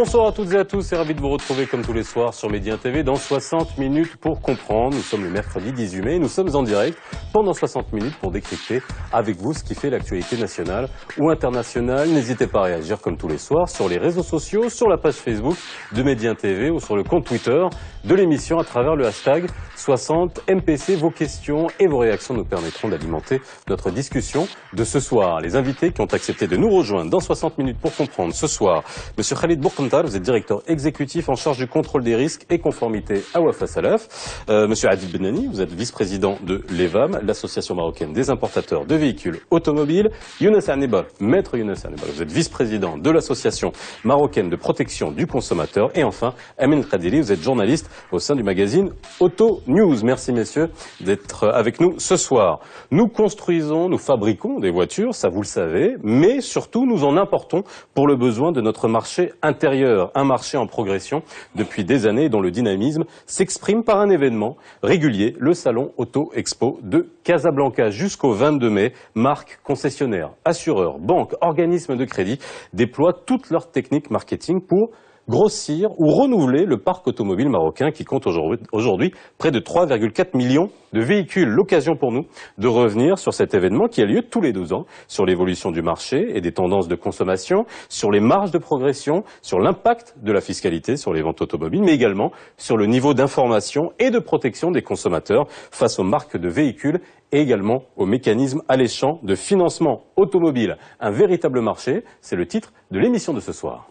Bonsoir à toutes et à tous et ravi de vous retrouver comme tous les soirs sur Média TV dans 60 minutes pour comprendre. Nous sommes le mercredi 18 mai et nous sommes en direct pendant 60 minutes pour décrypter avec vous ce qui fait l'actualité nationale ou internationale. N'hésitez pas à réagir comme tous les soirs sur les réseaux sociaux, sur la page Facebook de Média TV ou sur le compte Twitter de l'émission à travers le hashtag 60MPC. Vos questions et vos réactions nous permettront d'alimenter notre discussion de ce soir. Les invités qui ont accepté de nous rejoindre dans 60 minutes pour comprendre ce soir, Monsieur Khalid Bourkhental, vous êtes directeur exécutif en charge du contrôle des risques et conformité à Wafa Salaf. Monsieur Adil Benani, vous êtes vice-président de l'EVAM, l'association marocaine des importateurs de véhicules automobiles. Younes Aneba, maître Younes Aneba, vous êtes vice-président de l'association marocaine de protection du consommateur. Et enfin, Amin Khadili, vous êtes journaliste au sein du magazine Auto News. Merci messieurs d'être avec nous ce soir. Nous construisons, nous fabriquons des voitures, ça vous le savez, mais surtout nous en importons pour le besoin de notre marché intérieur, un marché en progression depuis des années dont le dynamisme s'exprime par un événement régulier, le Salon Auto Expo de Casablanca jusqu'au 22 mai. Marques, concessionnaires, assureurs, banques, organismes de crédit déploient toutes leurs techniques marketing pour grossir ou renouveler le parc automobile marocain qui compte aujourd'hui près de 3,4 millions de véhicules. L'occasion pour nous de revenir sur cet événement qui a lieu tous les 12 ans, sur l'évolution du marché et des tendances de consommation, sur les marges de progression, sur l'impact de la fiscalité sur les ventes automobiles, mais également sur le niveau d'information et de protection des consommateurs face aux marques de véhicules et également aux mécanismes alléchants de financement automobile. Un véritable marché, c'est le titre de l'émission de ce soir.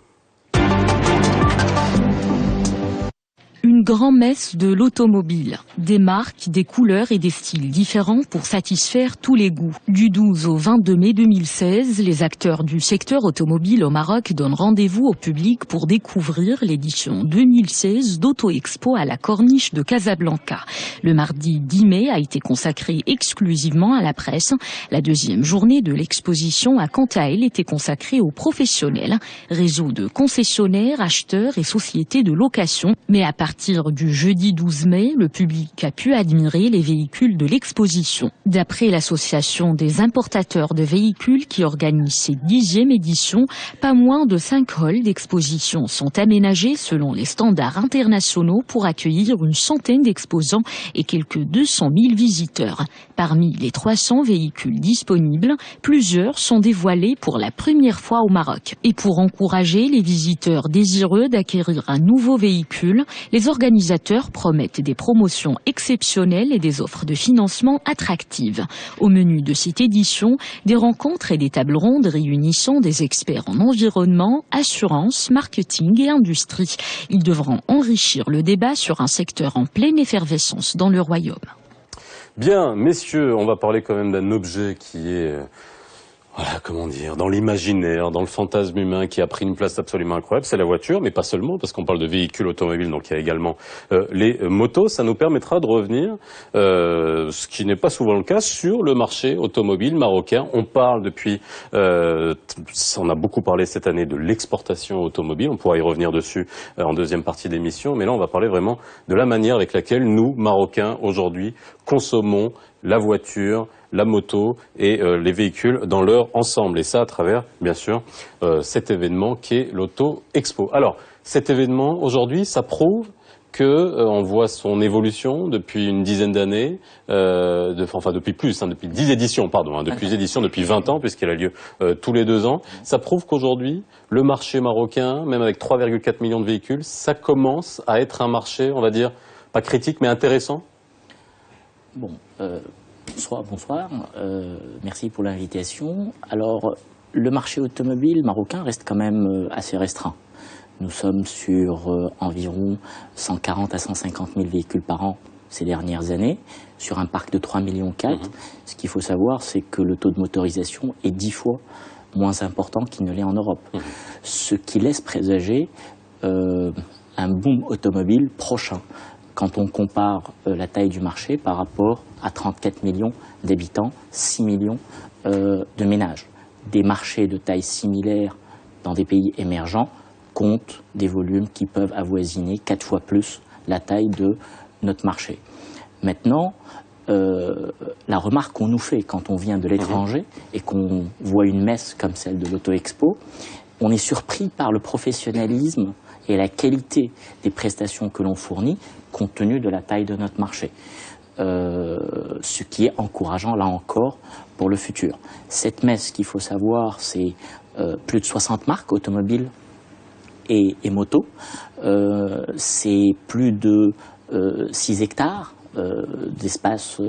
Une grand-messe de l'automobile, des marques, des couleurs et des styles différents pour satisfaire tous les goûts. Du 12 au 22 mai 2016, les acteurs du secteur automobile au Maroc donnent rendez-vous au public pour découvrir l'édition 2016 d'Auto Expo à la Corniche de Casablanca. Le mardi 10 mai a été consacré exclusivement à la presse. La deuxième journée de l'exposition a quant à elle été consacrée aux professionnels, réseau de concessionnaires, acheteurs et sociétés de location. Mais à partir du jeudi 12 mai, le public a pu admirer les véhicules de l'exposition. D'après l'association des importateurs de véhicules qui organise cette 10e édition, pas moins de 5 halls d'exposition sont aménagés selon les standards internationaux pour accueillir une centaine d'exposants et quelques 200 000 visiteurs. Parmi les 300 véhicules disponibles, plusieurs sont dévoilés pour la première fois au Maroc. Et pour encourager les visiteurs désireux d'acquérir un nouveau véhicule, les organisateurs promettent des promotions exceptionnelles et des offres de financement attractives. Au menu de cette édition, des rencontres et des tables rondes réunissant des experts en environnement, assurance, marketing et industrie. Ils devront enrichir le débat sur un secteur en pleine effervescence dans le royaume. Bien, messieurs, on va parler quand même d'un objet qui est... Voilà, comment dire, dans l'imaginaire, dans le fantasme humain qui a pris une place absolument incroyable, c'est la voiture, mais pas seulement, parce qu'on parle de véhicules automobiles, donc il y a également les motos. Ça nous permettra de revenir, ce qui n'est pas souvent le cas, sur le marché automobile marocain. On parle depuis, on a beaucoup parlé cette année de l'exportation automobile, on pourra y revenir dessus en deuxième partie d'émission, mais là on va parler vraiment de la manière avec laquelle nous, Marocains, aujourd'hui, consommons la voiture, la moto et les véhicules dans leur ensemble. Et ça à travers, bien sûr, cet événement qui est l'Auto Expo. Alors, cet événement, aujourd'hui, ça prouve que on voit son évolution depuis une dizaine d'années, enfin depuis plus, depuis 10 éditions, pardon, depuis 20 ans, puisqu'elle a lieu tous les 2 ans. Ça prouve qu'aujourd'hui, le marché marocain, même avec 3,4 millions de véhicules, ça commence à être un marché, on va dire, pas critique, mais intéressant. Bon, bonsoir. Merci pour l'invitation. Alors, le marché automobile marocain reste quand même assez restreint. Nous sommes sur environ 140 à 150 000 véhicules par an ces dernières années, sur un parc de 3,4 millions. Ce qu'il faut savoir, c'est que le taux de motorisation est 10 fois moins important qu'il ne l'est en Europe. Ce qui laisse présager un boom automobile prochain. Quand on compare la taille du marché par rapport à 34 millions d'habitants, 6 millions de ménages. Des marchés de taille similaire dans des pays émergents comptent des volumes qui peuvent avoisiner 4 fois plus la taille de notre marché. Maintenant, la remarque qu'on nous fait quand on vient de l'étranger et qu'on voit une messe comme celle de l'Auto Expo, on est surpris par le professionnalisme et la qualité des prestations que l'on fournit, compte tenu de la taille de notre marché. Ce qui est encourageant, là encore, pour le futur. Cette messe, ce qu'il faut savoir, c'est plus de 60 marques automobiles et motos. C'est plus de 6 hectares d'espace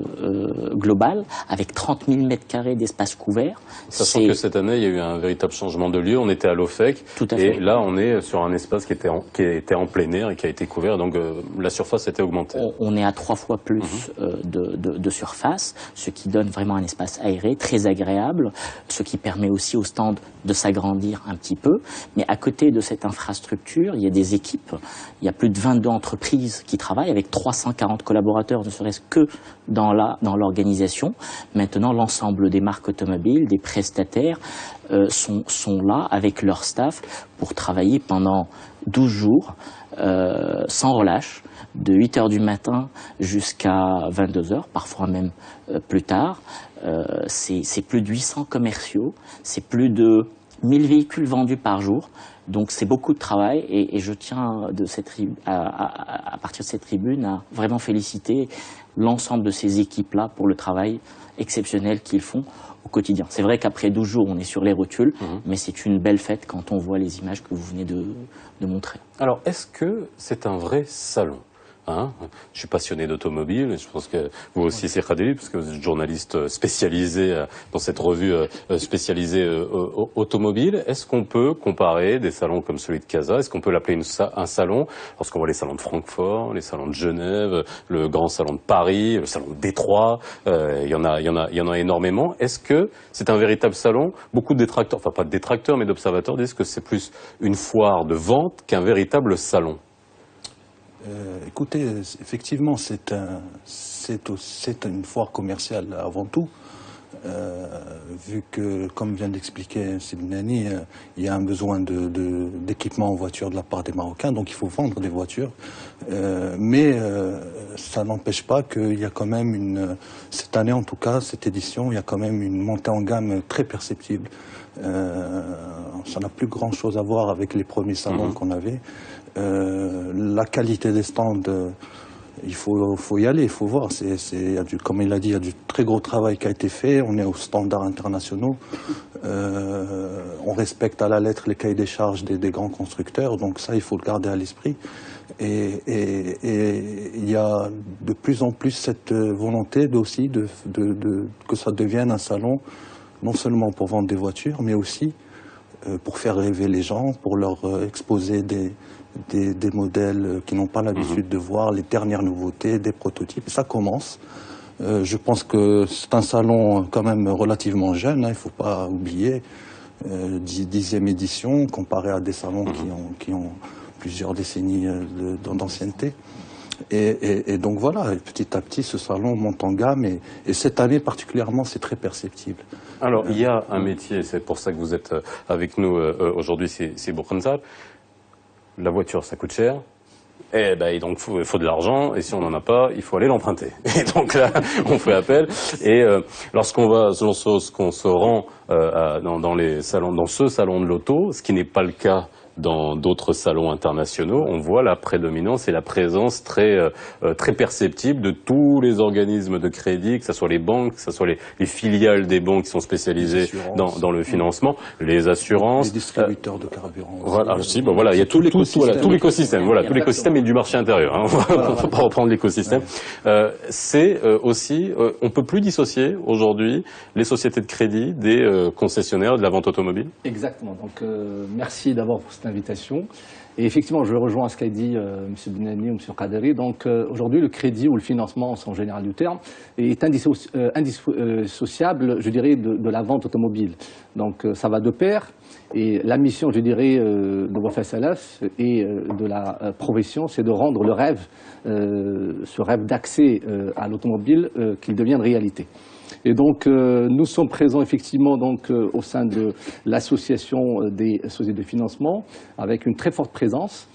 global, avec 30 000 m² d'espace couvert. Sachant que cette année, il y a eu un véritable changement de lieu. On était à l'OFEC, et là, on est sur un espace qui était en plein air et qui a été couvert, donc la surface était augmentée. On est à 3 fois plus de surface, ce qui donne vraiment un espace aéré, très agréable, ce qui permet aussi au stand de s'agrandir un petit peu. Mais à côté de cette infrastructure, il y a des équipes, il y a plus de 22 entreprises qui travaillent avec 340 collaborateurs, ne serait-ce que dans l'organisation. Maintenant, l'ensemble des marques automobiles, des prestataires sont là avec leur staff pour travailler pendant 12 jours sans relâche, de 8 h du matin jusqu'à 22 h, parfois même plus tard. C'est plus de 800 commerciaux, c'est plus de 1000 véhicules vendus par jour. Donc c'est beaucoup de travail, et je tiens à partir de cette tribune à vraiment féliciter l'ensemble de ces équipes-là pour le travail exceptionnel qu'ils font au quotidien. C'est vrai qu'après 12 jours, on est sur les rotules, mais c'est une belle fête quand on voit les images que vous venez de montrer. Alors, est-ce que c'est un vrai salon ? Je suis passionné d'automobile, et je pense que vous aussi, c'est Khadeli, parce que vous êtes journaliste spécialisé dans cette revue spécialisée automobile. Est-ce qu'on peut comparer des salons comme celui de Casa? Est-ce qu'on peut l'appeler un salon? Lorsqu'on voit les salons de Francfort, les salons de Genève, le grand salon de Paris, le salon de Détroit, il y en a énormément. Est-ce que c'est un véritable salon? Beaucoup de détracteurs, enfin pas de détracteurs, mais d'observateurs disent que c'est plus une foire de vente qu'un véritable salon. Écoutez, effectivement, c'est une foire commerciale avant tout, vu que, comme vient d'expliquer Sidnani, il y a un besoin d'équipement en voiture de la part des Marocains, donc il faut vendre des voitures. Mais ça n'empêche pas qu'il y a quand même cette année en tout cas, cette édition, il y a quand même une montée en gamme très perceptible. Ça n'a plus grand chose à voir avec les premiers salons qu'on avait. La qualité des stands, il faut y aller, il faut voir. Comme il a dit, il y a du très gros travail qui a été fait. On est aux standards internationaux. On respecte à la lettre les cahiers des charges des grands constructeurs. Donc ça, il faut le garder à l'esprit. Et il y a de plus en plus cette volonté aussi que ça devienne un salon, non seulement pour vendre des voitures, mais aussi pour faire rêver les gens, pour leur exposer des modèles qu'ils n'ont pas l'habitude de voir, les dernières nouveautés, des prototypes. Ça commence. Je pense que c'est un salon quand même relativement jeune, il ne faut pas oublier, 10e édition, comparé à des salons qui ont plusieurs décennies d'ancienneté. Et donc voilà, petit à petit, ce salon monte en gamme, et cette année particulièrement, c'est très perceptible. Alors, il y a un métier, c'est pour ça que vous êtes avec nous aujourd'hui, c'est Boukhenzal. La voiture, ça coûte cher. Et donc, il faut de l'argent, et si on n'en a pas, il faut aller l'emprunter. Et donc là, on fait appel. Et lorsqu'on se rend dans ce salon de l'auto, ce qui n'est pas le cas dans d'autres salons internationaux, on voit la prédominance et la présence très perceptible de tous les organismes de crédit, que ce soit les banques, que ce soit les filiales des banques qui sont spécialisées dans le financement, les assurances, les distributeurs de carburant. Voilà, il y a tout l'écosystème, tout l'écosystème et du marché intérieur. On va pas reprendre l'écosystème. C'est aussi, on peut plus dissocier aujourd'hui les sociétés de crédit des concessionnaires de la vente automobile. Exactement. Donc merci d'abord pour cette invitation. Et effectivement, je rejoins ce qu'a dit M. Benani ou M. Khaderi. Donc aujourd'hui, le crédit ou le financement, au sens général du terme, est indissociable, je dirais, de la vente automobile. Donc ça va de pair. Et la mission, je dirais, de Wafa Salaf et de la profession, c'est de rendre le rêve, ce rêve d'accès à l'automobile, qu'il devienne réalité. Et donc, nous sommes présents effectivement au sein de l'association des sociétés de financement, avec une très forte présence.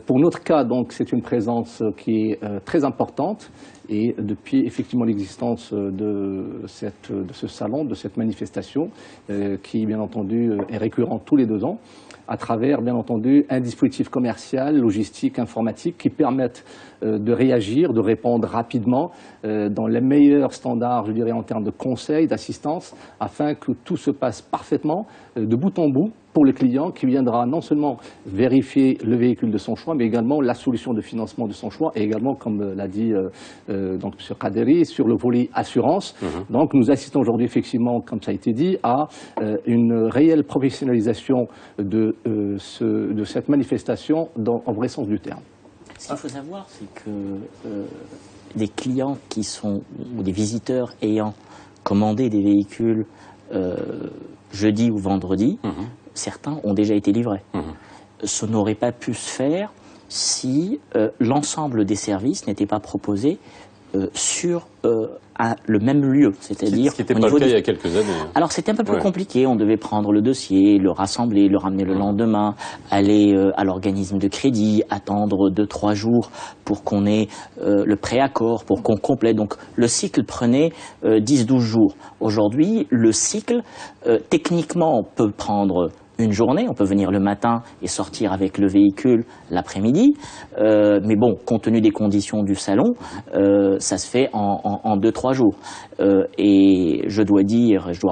Pour notre cas, donc, c'est une présence qui est très importante Et depuis effectivement l'existence de ce salon, de cette manifestation, qui bien entendu est récurrente tous les 2 ans, à travers, bien entendu, un dispositif commercial, logistique, informatique qui permettent de réagir, de répondre rapidement dans les meilleurs standards, je dirais, en termes de conseils, d'assistance, afin que tout se passe parfaitement, de bout en bout, pour le client qui viendra non seulement vérifier le véhicule de son choix, mais également la solution de financement de son choix, et également, comme l'a dit donc M. Kaderi, sur le volet assurance. Donc nous assistons aujourd'hui, effectivement, comme ça a été dit, à une réelle professionnalisation de cette manifestation en vrai sens du terme. Ce qu'il faut savoir, c'est que des clients qui sont, ou des visiteurs ayant commandé des véhicules jeudi ou vendredi, certains ont déjà été livrés. Ce n'aurait pas pu se faire si l'ensemble des services n'était pas proposé sur le même lieu, c'est-à-dire ce qui n'était pas le cas il y a quelques années. Alors c'était un peu plus compliqué, on devait prendre le dossier, le rassembler, le ramener le lendemain, aller à l'organisme de crédit, attendre 2-3 jours pour qu'on ait le préaccord, pour qu'on complète. Donc le cycle prenait 10-12 jours. Aujourd'hui, le cycle, techniquement, peut prendre une journée, on peut venir le matin et sortir avec le véhicule l'après-midi, mais bon, compte tenu des conditions du salon, ça se fait en 2-3 jours. Et je dois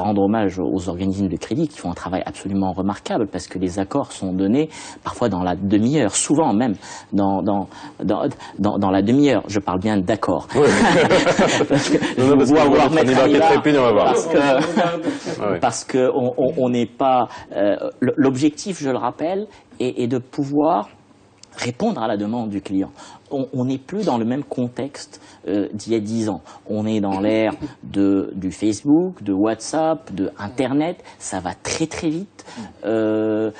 rendre hommage aux organismes de crédit qui font un travail absolument remarquable, parce que les accords sont donnés parfois dans la demi-heure, souvent même dans la demi-heure. Je parle bien d'accords. Oui. Parce que on n'est pas... L'objectif, je le rappelle, est de pouvoir répondre à la demande du client. On n'est plus dans le même contexte d'il y a 10 ans. On est dans l'ère du Facebook, de WhatsApp, de Internet. Ça va très très vite. On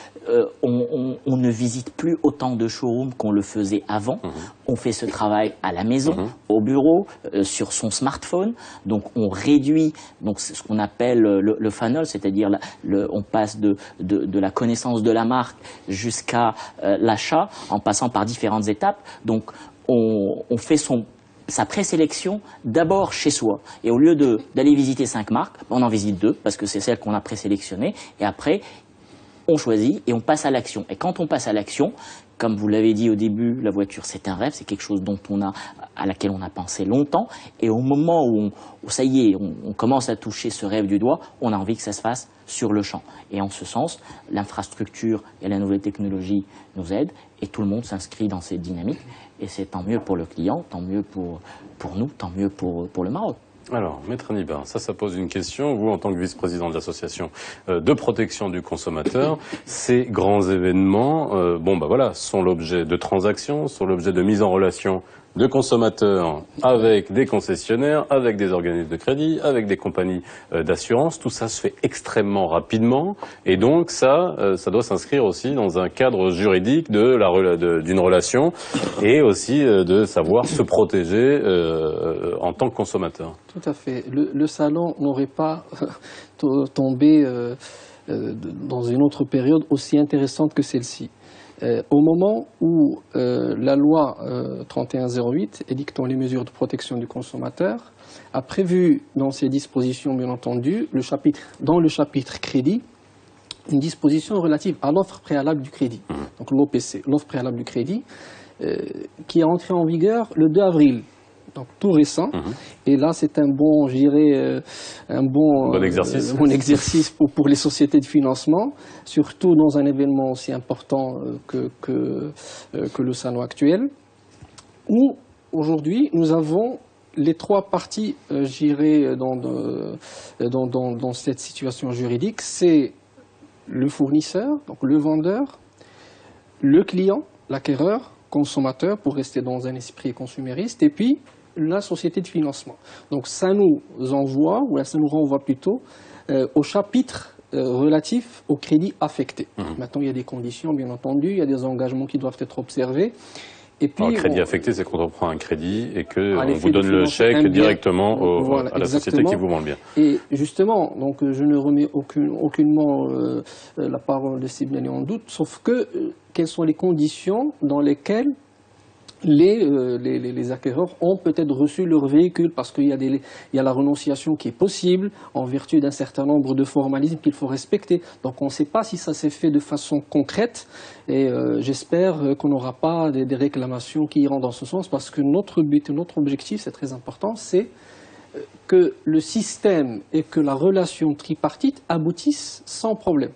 ne visite plus autant de showrooms qu'on le faisait avant. On fait ce travail à la maison, au bureau, sur son smartphone. Donc on réduit ce qu'on appelle le funnel, c'est-à-dire on passe de la connaissance de la marque jusqu'à l'achat en passant par différentes étapes. Donc on fait sa présélection d'abord chez soi. Et au lieu d'aller visiter 5 marques, on en visite 2 parce que c'est celle qu'on a présélectionnée. Et après, on choisit et on passe à l'action. Et quand on passe à l'action, comme vous l'avez dit au début, la voiture c'est un rêve, c'est quelque chose à laquelle on a pensé longtemps. Et au moment où ça y est, on commence à toucher ce rêve du doigt, on a envie que ça se fasse sur le champ. Et en ce sens, l'infrastructure et la nouvelle technologie nous aident et tout le monde s'inscrit dans cette dynamique. Et c'est tant mieux pour le client, tant mieux pour nous, tant mieux pour le Maroc. Alors, Maître Nibar, ça pose une question. Vous, en tant que vice-président de l'association de protection du consommateur, ces grands événements, sont l'objet de transactions, sont l'objet de mise en relation de consommateurs avec des concessionnaires, avec des organismes de crédit, avec des compagnies d'assurance. Tout ça se fait extrêmement rapidement, et donc ça doit s'inscrire aussi dans un cadre juridique d'une relation, et aussi de savoir se protéger en tant que consommateur. Tout à fait. Le salon n'aurait pas tombé dans une autre période aussi intéressante que celle-ci. Au moment où la loi 3108, édictant les mesures de protection du consommateur, a prévu dans ses dispositions, bien entendu, dans le chapitre crédit, une disposition relative à l'offre préalable du crédit, donc l'OPC, l'offre préalable du crédit, qui est entrée en vigueur le 2 avril. Donc tout récent, et là c'est un bon exercice pour les sociétés de financement, surtout dans un événement aussi important que le salon actuel, où aujourd'hui nous avons les 3 parties, dans cette situation juridique. C'est le fournisseur, donc le vendeur, le client, l'acquéreur, consommateur, pour rester dans un esprit consumériste, et puis la société de financement. Donc ça nous renvoie plutôt au chapitre relatif au crédit affecté. Maintenant, il y a des conditions, bien entendu, il y a des engagements qui doivent être observés. Et puis, alors, crédit affecté, c'est quand on prend un crédit et qu'on vous donne le chèque directement à la société qui vous vend le bien. Et justement, donc, je ne remets aucunement la parole de Sibnani en doute, sauf que quelles sont les conditions dans lesquelles les acquéreurs ont peut-être reçu leur véhicule parce qu'il y a la renonciation qui est possible en vertu d'un certain nombre de formalismes qu'il faut respecter. Donc on ne sait pas si ça s'est fait de façon concrète et j'espère qu'on n'aura pas des réclamations qui iront dans ce sens parce que notre but et notre objectif, c'est très important, c'est que le système et que la relation tripartite aboutissent sans problème.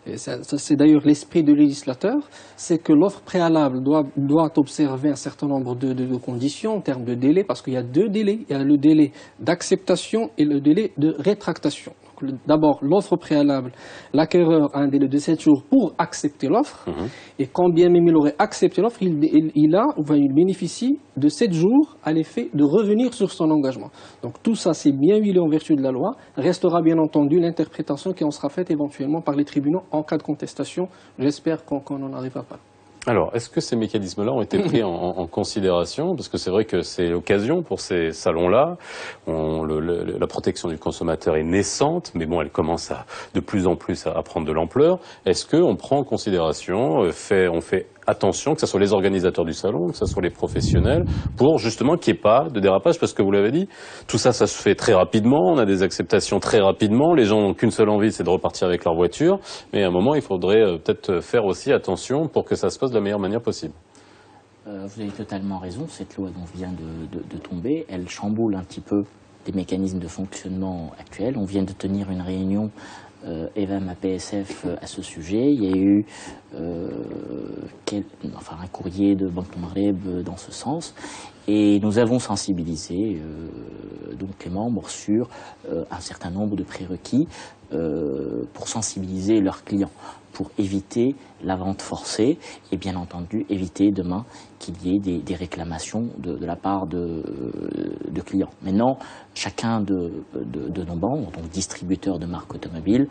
Et ça, c'est d'ailleurs l'esprit du législateur, c'est que l'offre préalable doit observer un certain nombre de conditions en termes de délai, parce qu'il y a deux délais. Il y a le délai d'acceptation et le délai de rétractation. D'abord, l'offre préalable, l'acquéreur a un délai de 7 jours pour accepter l'offre, et quand bien même il aurait accepté l'offre, il bénéficie de 7 jours à l'effet de revenir sur son engagement. Donc tout ça, c'est bien huilé en vertu de la loi. Restera bien entendu l'interprétation qui en sera faite éventuellement par les tribunaux en cas de contestation. J'espère qu'on n'en arrivera pas. Alors, est-ce que ces mécanismes-là ont été pris en considération? Parce que c'est vrai que c'est l'occasion pour ces salons-là. La protection du consommateur est naissante, mais bon, elle commence de plus en plus à prendre de l'ampleur. Est-ce qu'on prend en considération, on fait attention, que ce soit les organisateurs du salon, que ce soit les professionnels, pour justement qu'il n'y ait pas de dérapage? Parce que vous l'avez dit, tout ça, ça se fait très rapidement, on a des acceptations très rapidement, les gens n'ont qu'une seule envie, c'est de repartir avec leur voiture, mais à un moment, il faudrait peut-être faire aussi attention pour que ça se passe de la meilleure manière possible. Vous avez totalement raison, cette loi dont vient de tomber, elle chamboule un petit peu les mécanismes de fonctionnement actuels. On vient de tenir une réunion EVAM à PSF à ce sujet. Il y a eu un courrier de Banque Maghreb dans ce sens. Et nous avons sensibilisé donc les membres sur un certain nombre de prérequis pour sensibiliser leurs clients, pour éviter la vente forcée et bien entendu éviter demain qu'il y ait des réclamations de la part de clients. Maintenant, chacun de nos membres, donc distributeurs de marques automobiles,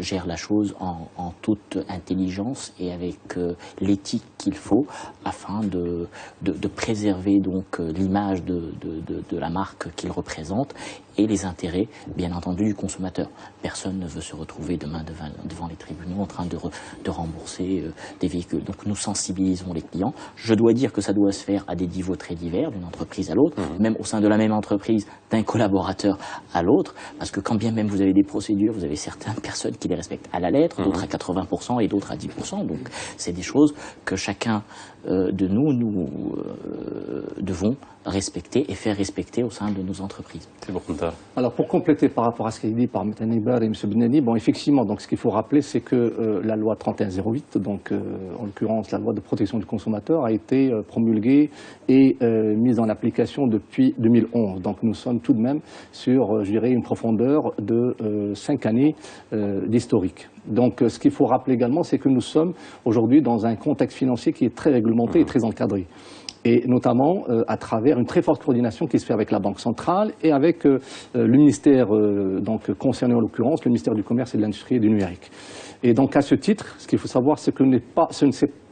gère la chose en toute intelligence et avec l'éthique qu'il faut afin de préserver donc l'image de la marque qu'il représente et les intérêts, bien entendu, du consommateur. Personne ne veut se retrouver demain devant les tribunaux en train de rembourser des véhicules. Donc nous sensibilisons les clients. Je dois dire que ça doit se faire à des niveaux très divers, d'une entreprise à l'autre, même au sein de la même entreprise, d'un collaborateur à l'autre, parce que quand bien même vous avez des procédures, vous avez certaines personnes qui les respectent à la lettre, d'autres à 80% et d'autres à 10%. Donc c'est des choses que chacun de nous devons respecter et faire respecter au sein de nos entreprises. C'est bon, Kunta. Alors pour compléter par rapport à ce qui est dit par M. Hannibal et M. Benani, bon effectivement, donc ce qu'il faut rappeler, c'est que la loi 3108, donc en l'occurrence la loi de protection du consommateur, a été promulguée et mise en application depuis 2011. Donc nous sommes tout de même sur, je dirais, une profondeur de 5 années d'historique. Donc ce qu'il faut rappeler également, c'est que nous sommes aujourd'hui dans un contexte financier qui est très réglementé et très encadré. Et notamment à travers une très forte coordination qui se fait avec la Banque centrale et avec le ministère donc concerné en l'occurrence, le ministère du Commerce et de l'Industrie et du Numérique. Et donc à ce titre, ce qu'il faut savoir, c'est que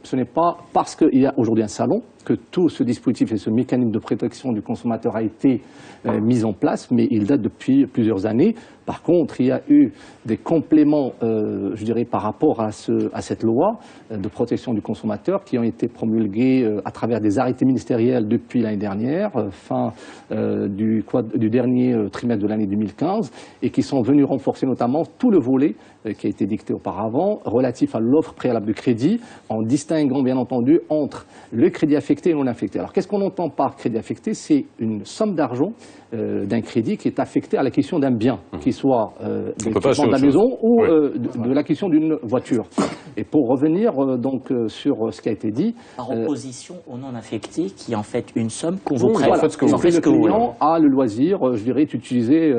ce n'est pas parce qu'il y a aujourd'hui un salon que tout ce dispositif et ce mécanisme de protection du consommateur a été mis en place, mais il date depuis plusieurs années. Par contre, il y a eu des compléments, je dirais, par rapport à cette loi de protection du consommateur qui ont été promulgués à travers des arrêtés ministériels depuis l'année dernière, fin du dernier trimestre de l'année 2015, et qui sont venus renforcer notamment tout le volet qui a été dicté auparavant, relatif à l'offre préalable de crédit, en distinguant bien entendu entre le crédit affecté et non affecté. Alors qu'est-ce qu'on entend par crédit affecté? C'est une somme d'argent d'un crédit qui est affecté à l'acquisition d'un bien, qu'il soit de la maison ou de l'acquisition d'une voiture. Et pour revenir donc sur ce qui a été dit... Par opposition au non affecté, qui est en fait une somme qu'on vous prête. Voilà, le client a le loisir, je dirais, d'utiliser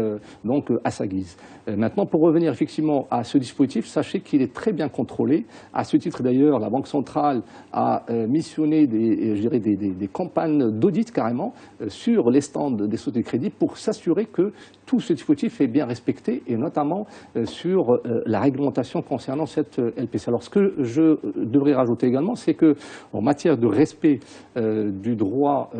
donc à sa guise. Maintenant, pour revenir effectivement à ce dispositif, sachez qu'il est très bien contrôlé. À ce titre d'ailleurs, la Banque centrale a missionné des campagnes d'audit carrément sur les stands des sociétés de crédit crédit pour s'assurer que tout ce dispositif est bien respecté, et notamment sur la réglementation concernant cette LPC. Alors ce que je devrais rajouter également, c'est que en matière de respect du droit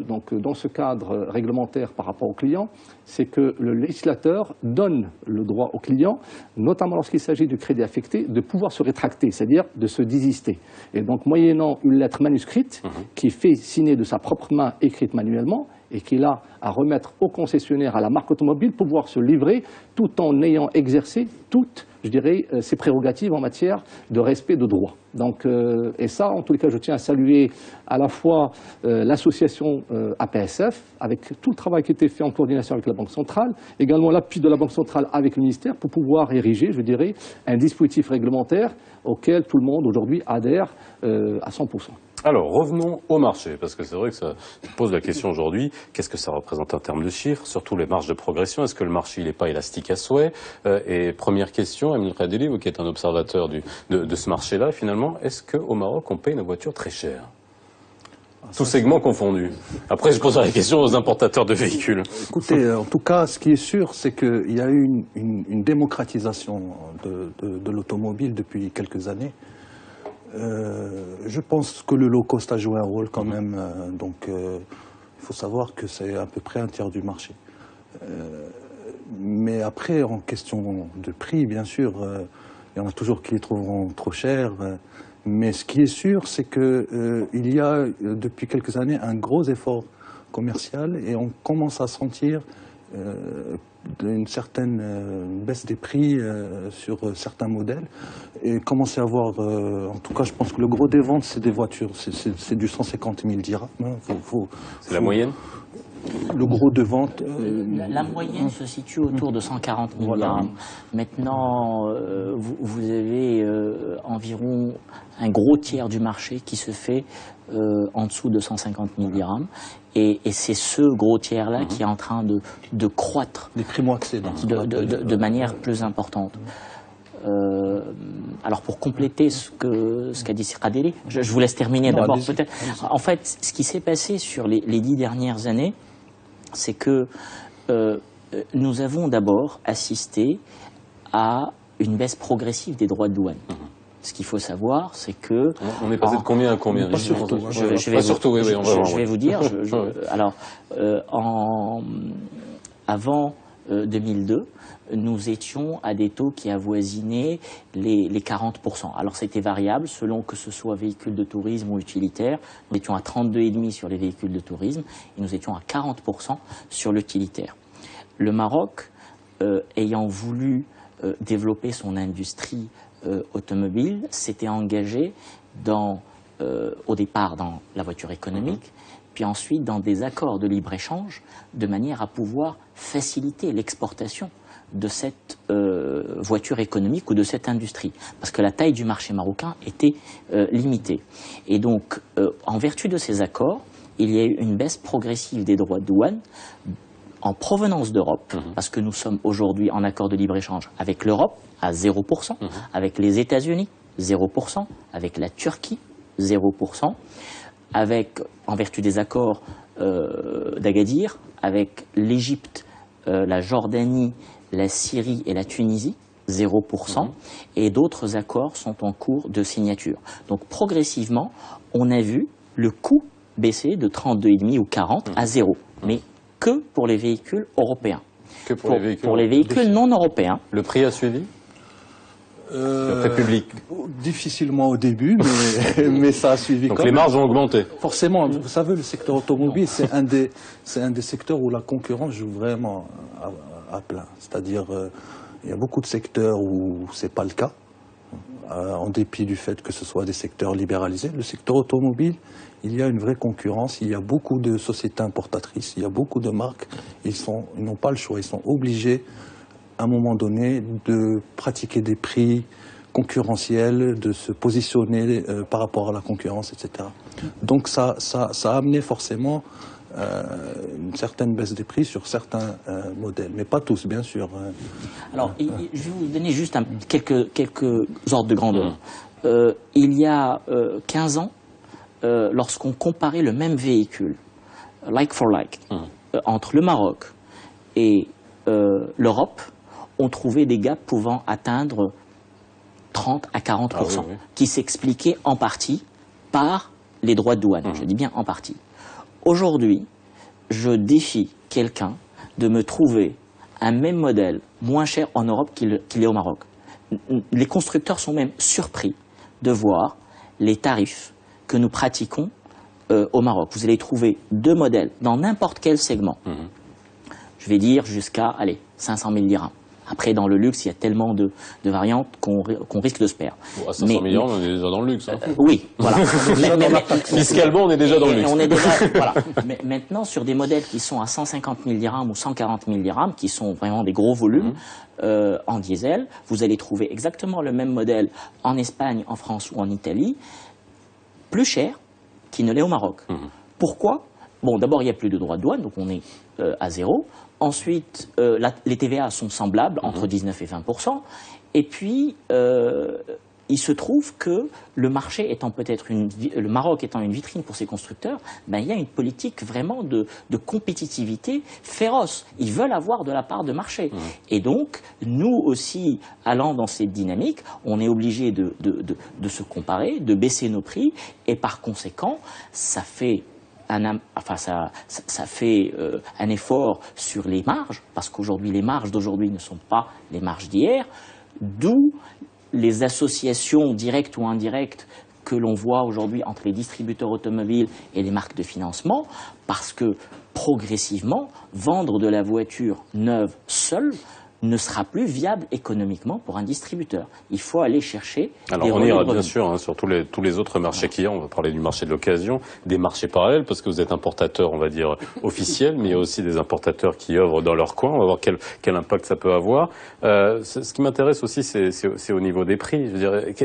donc dans ce cadre réglementaire par rapport aux clients, c'est que le législateur donne le droit aux clients, notamment lorsqu'il s'agit du crédit affecté, de pouvoir se rétracter, c'est-à-dire de se désister. Et donc, moyennant une lettre manuscrite qui est fait signer de sa propre main, écrite manuellement, et qu'il a à remettre au concessionnaire, à la marque automobile, pour pouvoir se livrer tout en ayant exercé toutes, je dirais, ses prérogatives en matière de respect de droit. Donc, et ça, en tous les cas, je tiens à saluer à la fois l'association APSF, avec tout le travail qui a été fait en coordination avec la Banque centrale, également l'appui de la Banque centrale avec le ministère pour pouvoir ériger, je dirais, un dispositif réglementaire auquel tout le monde aujourd'hui adhère à 100%. Alors, revenons au marché, parce que c'est vrai que ça pose la question aujourd'hui, qu'est-ce que ça représente en termes de chiffres, surtout les marges de progression, est-ce que le marché n'est pas élastique à souhait? Et première question, Emile Khadeli, vous qui êtes un observateur de ce marché-là, finalement, est-ce qu'au Maroc, on paye nos voitures très cher? Tous segments confondus. Après, je poserai la question aux importateurs de véhicules. Écoutez, en tout cas, ce qui est sûr, c'est qu'il y a eu une démocratisation de l'automobile depuis quelques années. Je pense que le low cost a joué un rôle quand même, donc il faut savoir que c'est à peu près un tiers du marché. Mais après, en question de prix, bien sûr, il y en a toujours qui les trouveront trop chers, mais ce qui est sûr, c'est qu'il y a depuis quelques années un gros effort commercial et on commence à sentir une certaine baisse des prix sur certains modèles et commencer à voir, en tout cas je pense que le gros des ventes c'est des voitures, c'est du 150 000 dirhams. C'est la moyenne? Le gros de vente. La moyenne se situe autour de 140 000 dirhams. Maintenant, vous avez environ un gros tiers du marché qui se fait en dessous de 150 000 dirhams. Et c'est ce gros tiers-là qui est en train de croître des primo-accédants de manière plus importante. Alors pour compléter ce qu'a dit Khadeli, je vous laisse terminer d'abord peut-être. En fait, ce qui s'est passé sur les 10 dernières années, c'est que nous avons d'abord assisté à une baisse progressive des droits de douane. Ce qu'il faut savoir, c'est que... On est passé de combien à combien? Pas surtout. Je vais vous dire. Alors, avant 2002, nous étions à des taux qui avoisinaient les 40%. Alors c'était variable selon que ce soit véhicule de tourisme ou utilitaire. Nous étions à 32,5% sur les véhicules de tourisme et nous étions à 40% sur l'utilitaire. Le Maroc, ayant voulu développer son industrie automobile, s'était engagé au départ dans la voiture économique, puis ensuite dans des accords de libre-échange, de manière à pouvoir faciliter l'exportation de cette voiture économique ou de cette industrie, parce que la taille du marché marocain était limitée. Et donc, en vertu de ces accords, il y a eu une baisse progressive des droits de douane en provenance d'Europe, parce que nous sommes aujourd'hui en accord de libre-échange avec l'Europe à 0%, avec les États-Unis 0%, avec la Turquie 0%, avec, en vertu des accords d'Agadir, avec l'Égypte, la Jordanie, la Syrie et la Tunisie, 0%, et d'autres accords sont en cours de signature. Donc progressivement, on a vu le coût baisser de 32,5 ou 40 à 0, mais que pour les véhicules européens. Que pour les véhicules non européens. Le prix a suivi? Le prix public? Difficilement au début, mais ça a suivi. Donc les marges ont augmenté. Forcément, vous savez, le secteur automobile, c'est un des secteurs où la concurrence joue vraiment à plein. C'est-à-dire, il y a beaucoup de secteurs où c'est pas le cas, en dépit du fait que ce soit des secteurs libéralisés. Le secteur automobile, il y a une vraie concurrence, il y a beaucoup de sociétés importatrices, il y a beaucoup de marques, ils n'ont pas le choix, ils sont obligés à un moment donné de pratiquer des prix concurrentiels, de se positionner par rapport à la concurrence, etc. Donc ça a amené forcément une certaine baisse des prix sur certains modèles, mais pas tous, bien sûr. Alors, je vais vous donner juste quelques ordres de grandeur. Il y a 15 ans, lorsqu'on comparait le même véhicule, like for like, entre le Maroc et l'Europe, on trouvait des gaps pouvant atteindre 30 à 40%, Ah oui, oui. qui s'expliquaient en partie par les droits de douane. Je dis bien en partie. Aujourd'hui, je défie quelqu'un de me trouver un même modèle moins cher en Europe qu'il est au Maroc. Les constructeurs sont même surpris de voir les tarifs que nous pratiquons au Maroc. Vous allez trouver 2 modèles dans n'importe quel segment. Je vais dire jusqu'à 500 000 dirhams. Après, dans le luxe, il y a tellement de variantes qu'on risque de se perdre. Bon, à 500 millions, on est déjà dans le luxe. Hein. Oui, voilà. Fiscalement, on est déjà dans le luxe. On est déjà, voilà. Mais maintenant, sur des modèles qui sont à 150 000 dirhams ou 140 000 dirhams, qui sont vraiment des gros volumes, en diesel, vous allez trouver exactement le même modèle en Espagne, en France ou en Italie, plus cher qu'il ne l'est au Maroc. Pourquoi? Bon, d'abord, il n'y a plus de droits de douane, donc on est à 0. Ensuite, les TVA sont semblables, entre 19 et 20%. Et puis, il se trouve que le marché étant le Maroc étant une vitrine pour ces constructeurs, ben, il y a une politique vraiment de compétitivité féroce. Ils veulent avoir de la part de marché. Et donc, nous aussi, allant dans cette dynamique, on est obligé de se comparer, de baisser nos prix, et par conséquent, ça fait ça fait un effort sur les marges, parce qu'aujourd'hui, les marges d'aujourd'hui ne sont pas les marges d'hier, d'où les associations directes ou indirectes que l'on voit aujourd'hui entre les distributeurs automobiles et les marques de financement, parce que progressivement, vendre de la voiture neuve seule ne sera plus viable économiquement pour un distributeur. Il faut aller chercher Alors des on ira revenus. bien sûr sur tous les autre marchés qu'il y a. On va parler du marché de l'occasion, des marchés parallèles, parce que vous êtes importateur, on va dire, officiel, mais il y a aussi des importateurs qui œuvrent dans leur coin. On va voir quel impact ça peut avoir. Ce qui m'intéresse aussi, c'est au niveau des prix. Je veux dire,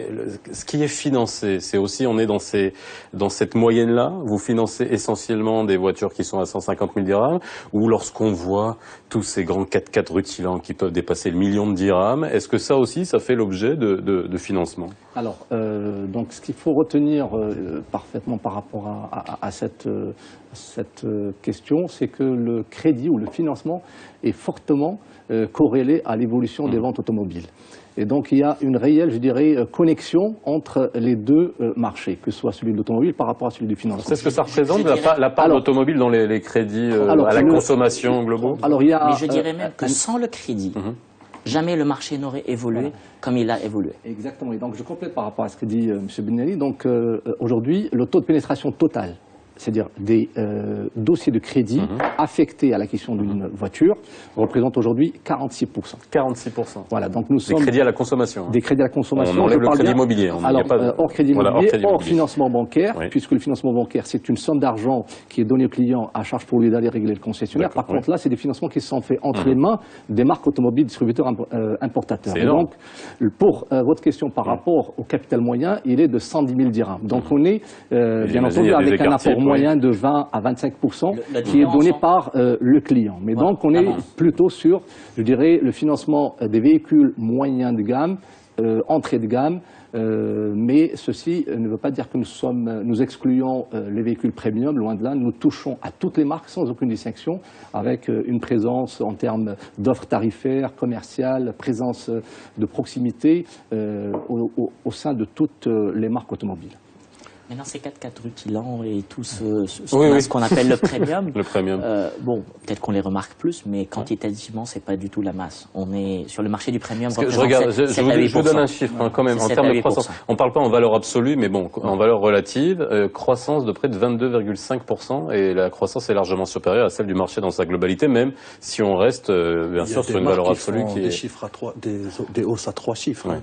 ce qui est financé, c'est aussi, on est dans cette moyenne-là. Vous financez essentiellement des voitures qui sont à 150 000 dirhams, ou lorsqu'on voit tous ces grands 4x4 rutilants qui peuvent dépasser le million de dirhams, est-ce que ça aussi, ça fait l'objet de financement? Alors, donc, ce qu'il faut retenir parfaitement par rapport à cette question, c'est que le crédit ou le financement est fortement corrélé à l'évolution des ventes automobiles. Et donc, il y a une réelle, je dirais, connexion entre les deux marchés, que ce soit celui de l'automobile par rapport à celui du financement. C'est ce que ça représente, la part de l'automobile dans les crédits à la consommation globaux? Alors, il y a, Mais je dirais même que sans le crédit, jamais le marché n'aurait évolué comme il a évolué. Exactement. Et donc, je complète par rapport à ce que dit M. Benali. Donc, aujourd'hui, le taux de pénétration total, c'est-à-dire des dossiers de crédit affectés à l'acquisition d'une voiture, représente aujourd'hui 46%. 46%. Voilà, donc nous sommes... Des crédits à la consommation. Des crédits à la consommation. On enlève le crédit bien, immobilier. Alors, hors crédit immobilier, hors immobilier. financement bancaire, Oui. puisque le financement bancaire, c'est une somme d'argent qui est donnée au client à charge pour lui d'aller régler le concessionnaire. Par contre, là, c'est des financements qui sont faits entre les mains des marques automobiles, distributeurs, importateurs. C'est Et énorme. donc, pour votre question par rapport au capital moyen, il est de 110 000 dirhams. Donc, on est, bien j'imagine, entendu, il y a des avec un écarts-types, apport moyen de 20 à 25% La qui est différence donné en- par le client. Mais Voilà, donc, on est d'avance. plutôt sur, je dirais, le financement des véhicules moyens de gamme, entrée de gamme, mais ceci ne veut pas dire que nous excluons les véhicules premium, loin de là. Nous touchons à toutes les marques sans aucune distinction, avec une présence en termes d'offres tarifaires, commerciales, présence de proximité au sein de toutes les marques automobiles. Maintenant, ces 4x4 rutilants et tout Oui. ce qu'on appelle le premium, Le premium. bon, peut-être qu'on les remarque plus, mais quantitativement, c'est pas du tout la masse. On est sur le marché du premium. Parce que je regarde, je vous donne un chiffre quand même, en termes de croissance. On ne parle pas en valeur absolue, mais bon, en valeur relative, croissance de près de 22,5%, et la croissance est largement supérieure à celle du marché dans sa globalité, même si on reste bien sûr sur une valeur absolue qui des est... chiffres des hausses à 3 chiffres. Ouais. Hein.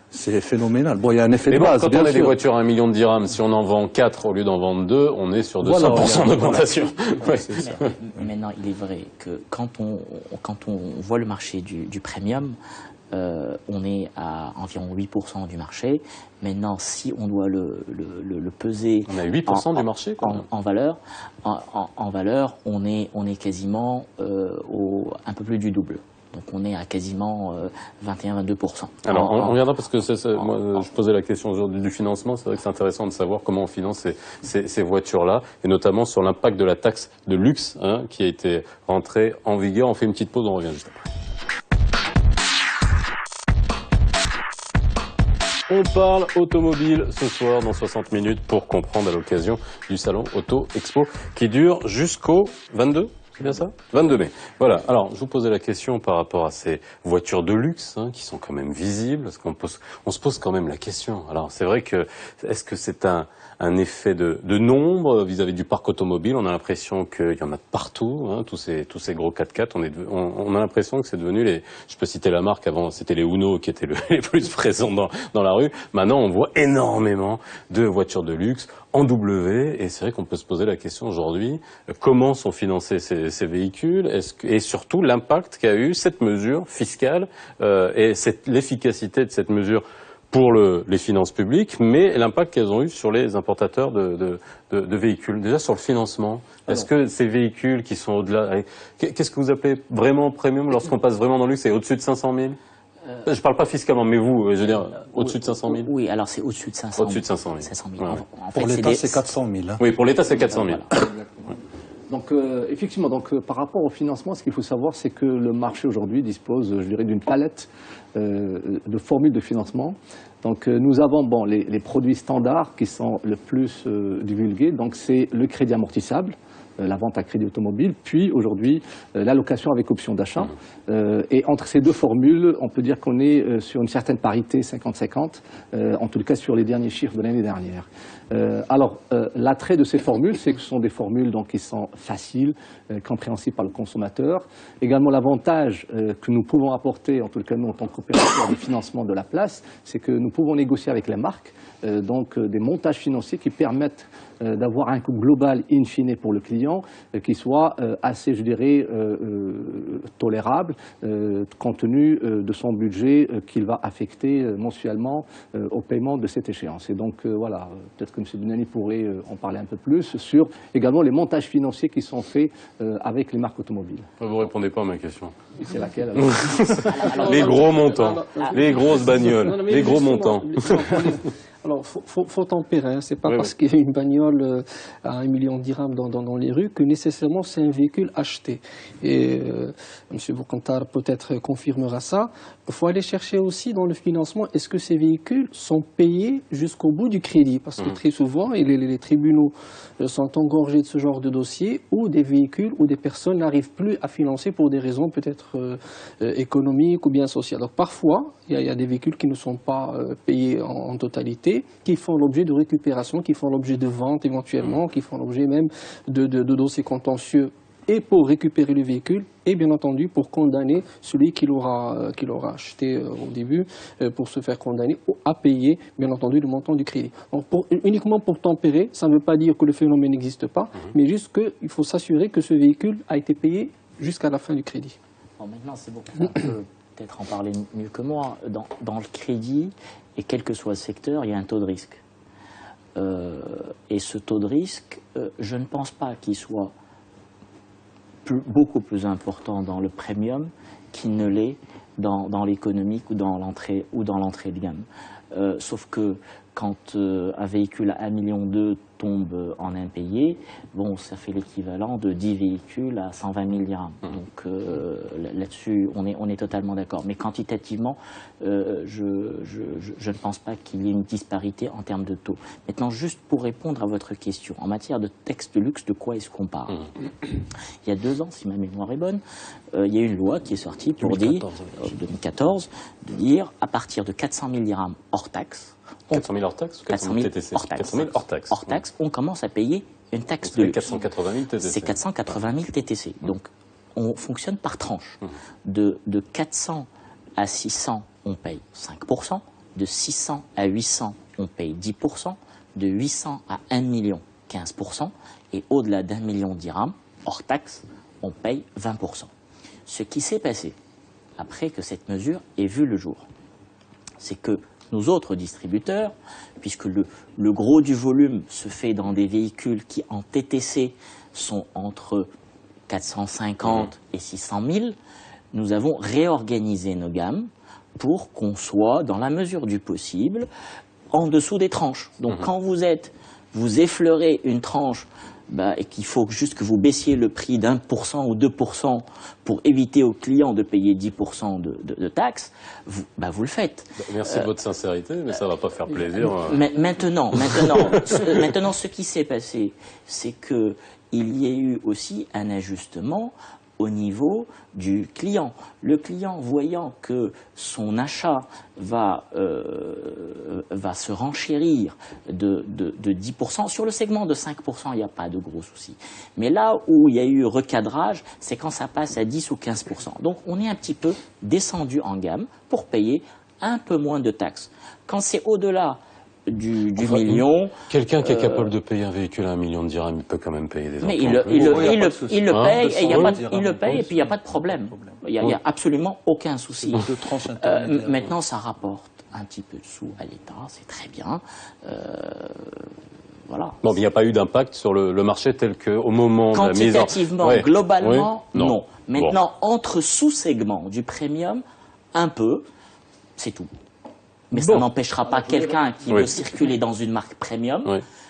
C'est phénoménal. Bon, il y a un effet Mais de bon, base, quand bien on a des sûr. voitures à 1 million de dirhams, si on en vend 4 au lieu d'en vendre 2, on est sur 200% Voilà, d'augmentation. Ouais. Mais maintenant, il est vrai que quand on voit le marché du premium, on est à environ 8% du marché. Maintenant, si on doit le peser... On a 8% du marché, quand même. En valeur, on est quasiment un peu plus du double. Donc on est à quasiment 21-22%. Alors on reviendra parce que moi, je posais la question aujourd'hui du financement. C'est vrai que c'est intéressant de savoir comment on finance ces voitures-là, et notamment sur l'impact de la taxe de luxe qui a été rentrée en vigueur. On fait une petite pause, on revient juste après. On parle automobile ce soir dans 60 minutes pour comprendre à l'occasion du salon Auto Expo qui dure jusqu'au 22. C'est bien ça ? 22 mai. Voilà. Alors, je vous posais la question par rapport à ces voitures de luxe qui sont quand même visibles. Parce on se pose quand même la question. Alors, c'est vrai que est-ce que c'est un effet de nombre vis-à-vis du parc automobile? On a l'impression qu'il y en a partout, tous ces gros 4x4. On a l'impression que c'est devenu je peux citer la marque, avant c'était les Uno qui étaient les plus présents dans la rue. Maintenant, on voit énormément de voitures de luxe en W, et c'est vrai qu'on peut se poser la question aujourd'hui, comment sont financés ces véhicules, et surtout l'impact qu'a eu cette mesure fiscale et l'efficacité de cette mesure pour les finances publiques, mais l'impact qu'elles ont eu sur les importateurs de véhicules. Déjà sur le financement, est-ce que ces véhicules qui sont au-delà, qu'est-ce que vous appelez vraiment premium lorsqu'on passe vraiment dans le luxe, c'est au-dessus de 500 000 ? Je ne parle pas fiscalement, mais vous, je veux dire, au-dessus de 500 000 ? Oui, alors c'est au-dessus de 500 000. Au-dessus de 500 000. 500 000. Ouais. En fait, Pour l'État, c'est 400 000. Oui, pour l'État, c'est 400 000. Voilà. Donc effectivement, par rapport au financement, ce qu'il faut savoir, c'est que le marché aujourd'hui dispose, je dirais, d'une palette de formules de financement. Donc nous avons les produits standards qui sont le plus divulgués. Donc c'est le crédit amortissable, la vente à crédit automobile, puis aujourd'hui la location avec option d'achat. Et entre ces deux formules, on peut dire qu'on est sur une certaine parité 50-50, en tout cas sur les derniers chiffres de l'année dernière. Alors, l'attrait de ces formules, c'est que ce sont des formules qui sont faciles, compréhensibles par le consommateur. Également, l'avantage que nous pouvons apporter, en tout cas nous en tant qu'opérateur de financement de la place, c'est que nous pouvons négocier avec les marques, des montages financiers qui permettent d'avoir un coût global in fine pour le client qui soit assez, je dirais, tolérable compte tenu de son budget qu'il va affecter mensuellement au paiement de cette échéance. Et donc voilà, peut-être que M. Benani pourrait en parler un peu plus sur également les montages financiers qui sont faits avec les marques automobiles. Vous ne répondez pas à ma question. C'est laquelle Les gros montants, les grosses bagnoles, les gros montants. Alors, faut tempérer. C'est pas parce qu'il y a une bagnole à 1 million de dirhams dans les rues que nécessairement c'est un véhicule acheté. Et M. Boukantar peut-être confirmera ça. Il faut aller chercher aussi dans le financement, est-ce que ces véhicules sont payés jusqu'au bout du crédit? Parce que très souvent, les tribunaux sont engorgés de ce genre de dossiers où des véhicules ou des personnes n'arrivent plus à financer pour des raisons peut-être économiques ou bien sociales. Donc parfois, il y a des véhicules qui ne sont pas payés en totalité, qui font l'objet de récupération, qui font l'objet de vente éventuellement, qui font l'objet même de dossiers contentieux, et pour récupérer le véhicule, et bien entendu pour condamner celui qui l'aura acheté au début, pour se faire condamner à payer, bien entendu, le montant du crédit. Donc uniquement pour tempérer, ça ne veut pas dire que le phénomène n'existe pas, mais juste qu'il faut s'assurer que ce véhicule a été payé jusqu'à la fin du crédit. Bon, maintenant, c'est bon, on peut peut-être en parler mieux que moi. Dans le crédit, et quel que soit le secteur, il y a un taux de risque. Et ce taux de risque, je ne pense pas qu'il soit beaucoup plus important dans le premium qu'il ne l'est dans l'économique ou dans l'entrée de gamme. Sauf que quand un véhicule à 1,2 million tombe en impayé, bon, ça fait l'équivalent de 10 véhicules à 120 000 dirhams. Donc là-dessus, on est totalement d'accord. Mais quantitativement, je ne pense pas qu'il y ait une disparité en termes de taux. Maintenant, juste pour répondre à votre question, en matière de texte de luxe, de quoi est-ce qu'on parle? Il y a 2 ans, si ma mémoire est bonne, il y a une loi qui est sortie pour 2014, de dire à partir de 400 000 dirhams hors taxe, 400 000 hors taxe ou 400 000 TTC? hors taxe. 400 000 hors taxe. Hors taxe, on commence à payer une taxe de luxe. 480 000 TTC. C'est 480 000 TTC. Donc, on fonctionne par tranche. De 400 à 600, on paye 5%. De 600 à 800, on paye 10%. De 800 à 1 million, 15%. Et au-delà d'1 million de dirhams, hors taxe, on paye 20%. Ce qui s'est passé après que cette mesure ait vu le jour, c'est que nos autres distributeurs, puisque le gros du volume se fait dans des véhicules qui en TTC sont entre 450 et 600 000, nous avons réorganisé nos gammes pour qu'on soit, dans la mesure du possible, en dessous des tranches. Donc quand vous effleurez une tranche et qu'il faut juste que vous baissiez le prix d'1% ou 2% pour éviter aux clients de payer 10% de taxes, vous le faites. Merci de votre sincérité, mais ça ne va pas faire plaisir. Maintenant, ce qui s'est passé, c'est qu'il y a eu aussi un ajustement au niveau du client. Le client, voyant que son achat va se renchérir de 10%, sur le segment de 5%, il n'y a pas de gros soucis. Mais là où il y a eu recadrage, c'est quand ça passe à 10 ou 15%. Donc on est un petit peu descendu en gamme pour payer un peu moins de taxes. Quand c'est au-delà du million... Quelqu'un qui est capable de payer un véhicule à 1 million de dirhams, il peut quand même payer des impôts. Mais il le paye et puis il n'y a pas de problème. Il n'y a absolument aucun souci. Maintenant, ça rapporte un petit peu de sous à l'État, c'est très bien. Voilà. Bon, mais il n'y a pas eu d'impact sur le marché tel qu'au moment de la mise en... Quantitativement, globalement, non. Maintenant, entre sous-segments du premium, un peu, c'est tout. Mais ça n'empêchera pas quelqu'un qui veut circuler dans une marque premium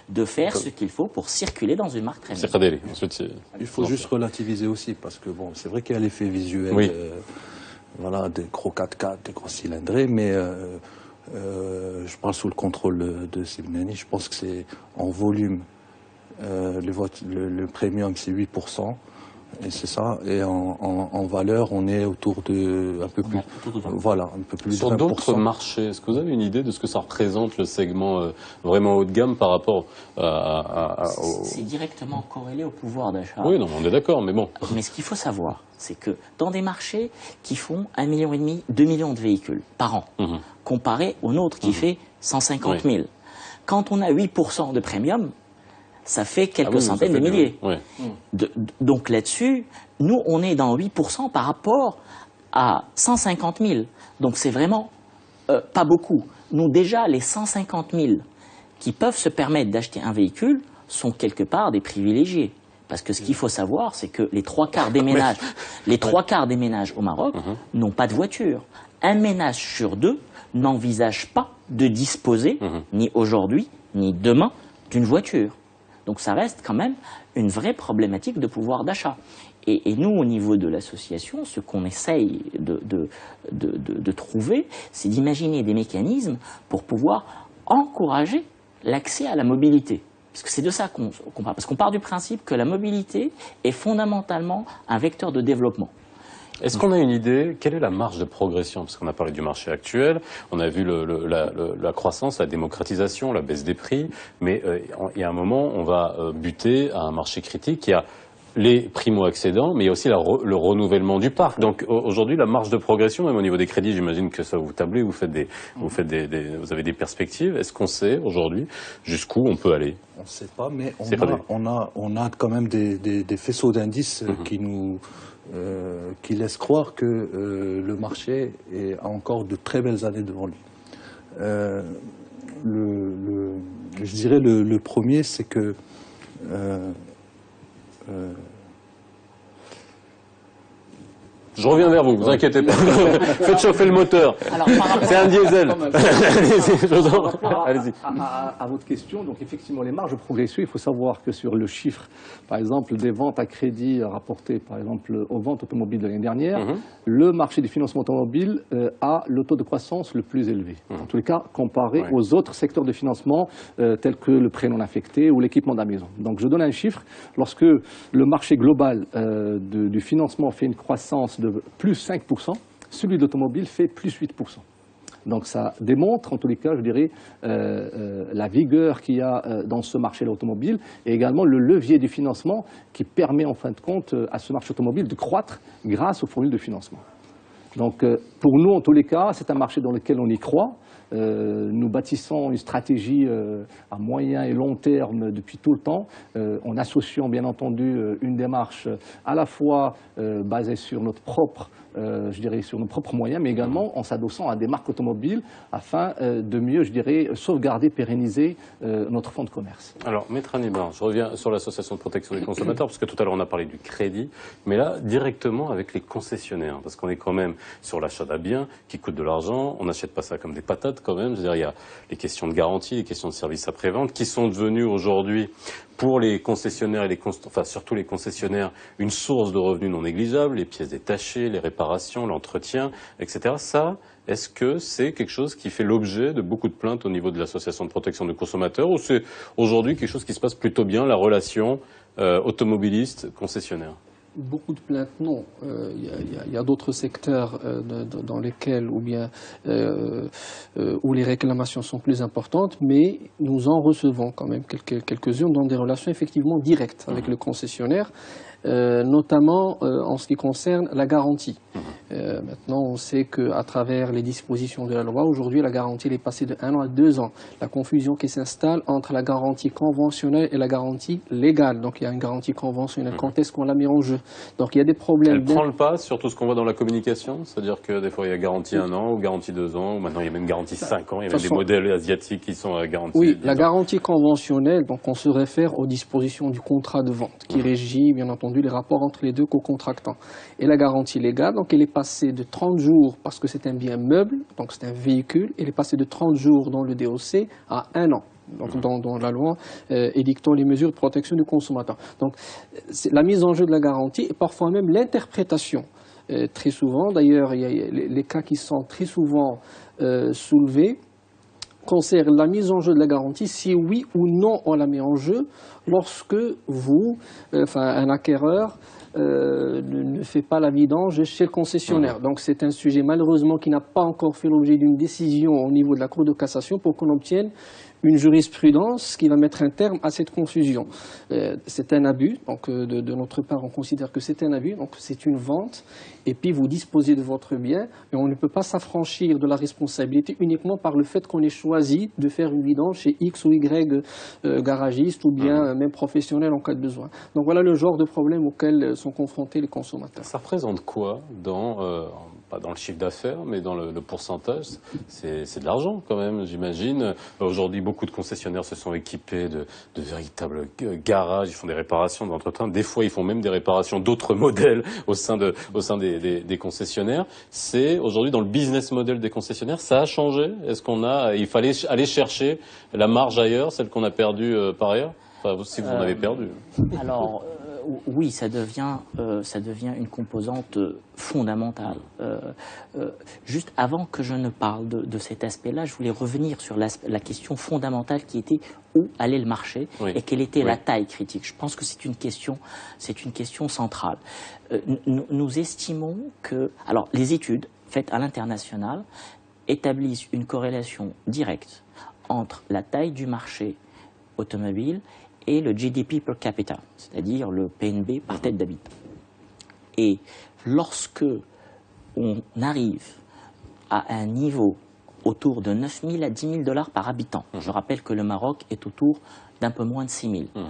de faire ce qu'il faut pour circuler dans une marque premium. Il faut juste relativiser aussi, parce que bon, c'est vrai qu'il y a l'effet visuel, voilà, des gros 4x4, des gros cylindrés, mais je parle sous le contrôle de Sebnani, je pense que c'est en volume, le premium c'est 8%. Et c'est ça, et en valeur, on est autour de un peu plus, un peu plus de 20%. Sur d'autres marchés, est-ce que vous avez une idée de ce que ça représente le segment vraiment haut de gamme par rapport C'est directement corrélé au pouvoir d'achat. Oui, non, on est d'accord, mais bon. Mais ce qu'il faut savoir, c'est que dans des marchés qui font 1,5 million, 2 millions de véhicules par an, comparé au nôtre qui fait 150 000, quand on a 8% de premium, ça fait quelques centaines de milliers. Donc là-dessus, nous, on est dans 8% par rapport à 150 000. Donc c'est vraiment pas beaucoup. Nous, déjà, les 150 000 qui peuvent se permettre d'acheter un véhicule sont quelque part des privilégiés. Parce que ce qu'il faut savoir, c'est que les 3/4 des ménages au Maroc n'ont pas de voiture. Un ménage sur 2 n'envisage pas de disposer, ni aujourd'hui, ni demain, d'une voiture. Donc ça reste quand même une vraie problématique de pouvoir d'achat. Et nous, au niveau de l'association, ce qu'on essaye de trouver, c'est d'imaginer des mécanismes pour pouvoir encourager l'accès à la mobilité. Parce que c'est de ça qu'on parle. Parce qu'on part du principe que la mobilité est fondamentalement un vecteur de développement. Est-ce qu'on a une idée, quelle est la marge de progression? Parce qu'on a parlé du marché actuel, on a vu la croissance, la démocratisation, la baisse des prix, mais il y a un moment, on va buter à un marché critique. Il y a les primo-accédants, mais il y a aussi le renouvellement du parc. Donc aujourd'hui, la marge de progression, même au niveau des crédits, j'imagine que ça vous tablez, vous avez des perspectives. Est-ce qu'on sait aujourd'hui jusqu'où on peut aller? On ne sait pas, mais on a quand même des faisceaux d'indices qui laisse croire que le marché a encore de très belles années devant lui. Je dirais le premier, c'est que je reviens vers vous, vous inquiétez pas. Faites chauffer le moteur. C'est un diesel. Allez-y. À votre question, donc effectivement, les marges de progression, il faut savoir que sur le chiffre, par exemple, des ventes à crédit rapportées, par exemple, aux ventes automobiles de l'année dernière, le marché du financement automobile a le taux de croissance le plus élevé. En tous les cas, comparé aux autres secteurs de financement, tels que le prêt non affecté ou l'équipement de la maison. Donc, je donne un chiffre. Lorsque le marché global du financement fait une croissance de plus 5%, celui de l'automobile fait plus 8%. Donc ça démontre, en tous les cas, je dirais, la vigueur qu'il y a dans ce marché de l'automobile et également le levier du financement qui permet, en fin de compte, à ce marché automobile de croître grâce aux formules de financement. Donc pour nous, en tous les cas, c'est un marché dans lequel on y croit. nous bâtissons une stratégie à moyen et long terme depuis tout le temps, en associant bien entendu une démarche à la fois basée sur notre propre je dirais, sur nos propres moyens, mais également en s'adossant à des marques automobiles afin de mieux, je dirais, sauvegarder, pérenniser notre fonds de commerce. Alors, Maître Hannibal, je reviens sur l'association de protection des consommateurs, parce que tout à l'heure on a parlé du crédit, mais là, directement avec les concessionnaires, parce qu'on est quand même sur l'achat d'un bien qui coûte de l'argent, on n'achète pas ça comme des patates quand même, c'est-à-dire il y a les questions de garantie, les questions de services après-vente, qui sont devenues aujourd'hui pour les concessionnaires et enfin surtout les concessionnaires, une source de revenus non négligeable, les pièces détachées, les réparations, l'entretien, etc. Ça, est-ce que c'est quelque chose qui fait l'objet de beaucoup de plaintes au niveau de l'association de protection des consommateurs, ou c'est aujourd'hui quelque chose qui se passe plutôt bien, la relation automobiliste-concessionnaire? Beaucoup de plaintes, non. Il y a d'autres secteurs dans lesquels où les réclamations sont plus importantes, mais nous en recevons quand même quelques-unes dans des relations effectivement directes avec le concessionnaire, notamment en ce qui concerne la garantie. Maintenant, on sait qu'à travers les dispositions de la loi, aujourd'hui, la garantie elle est passée de 1 an à 2 ans. La confusion qui s'installe entre la garantie conventionnelle et la garantie légale. Donc, il y a une garantie conventionnelle. Quand est-ce qu'on la met en jeu? Donc, il y a des problèmes. Elle prend le pas sur tout ce qu'on voit dans la communication? C'est-à-dire que des fois, il y a garantie 1 an ou garantie 2 ans, ou maintenant, il y a même garantie 5 ans. Il y a même des modèles asiatiques qui sont garantis. Oui, la garantie conventionnelle, donc on se réfère aux dispositions du contrat de vente, qui régit, bien entendu, les rapports entre les deux co-contractants. Et la garantie légale, donc elle est passée de 30 jours, parce que c'est un bien meuble, donc c'est un véhicule, elle est passée de 30 jours dans le DOC à 1 an. Donc dans la loi édictant les mesures de protection du consommateur. Donc c'est la mise en jeu de la garantie et parfois même l'interprétation. Très souvent, d'ailleurs, il y a les cas qui sont très souvent soulevés concernent la mise en jeu de la garantie, si oui ou non on la met en jeu lorsque un acquéreur ne fait pas la vidange chez le concessionnaire. Donc c'est un sujet malheureusement qui n'a pas encore fait l'objet d'une décision au niveau de la Cour de cassation pour qu'on obtienne une jurisprudence qui va mettre un terme à cette confusion. C'est un abus, donc de notre part on considère que c'est un abus, donc c'est une vente, et puis vous disposez de votre bien, et on ne peut pas s'affranchir de la responsabilité uniquement par le fait qu'on ait choisi de faire une vidange chez X ou Y garagiste ou bien même professionnel en cas de besoin. Donc voilà le genre de problème auquel sont confrontés les consommateurs. Ça représente quoi pas dans le chiffre d'affaires, mais dans le pourcentage? C'est de l'argent quand même, j'imagine. Aujourd'hui, beaucoup de concessionnaires se sont équipés de véritables garages, ils font des réparations, d'entretien. Des fois, ils font même des réparations d'autres modèles au sein des concessionnaires. C'est aujourd'hui dans le business model des concessionnaires, ça a changé? Il fallait aller chercher la marge ailleurs, celle qu'on a perdue par ailleurs? Enfin, si vous en avez perdu. Alors, oui, ça devient une composante fondamentale. Juste avant que je ne parle de cet aspect-là, je voulais revenir sur la question fondamentale qui était où allait le marché et quelle était la taille critique. Je pense que c'est une question centrale. Nous estimons que, alors, les études faites à l'international établissent une corrélation directe entre la taille du marché automobile et le GDP per capita, c'est-à-dire le PNB par tête d'habitant. Et lorsque on arrive à un niveau autour de 9 000 à 10 000 $ par habitant, je rappelle que le Maroc est autour d'un peu moins de 6 000,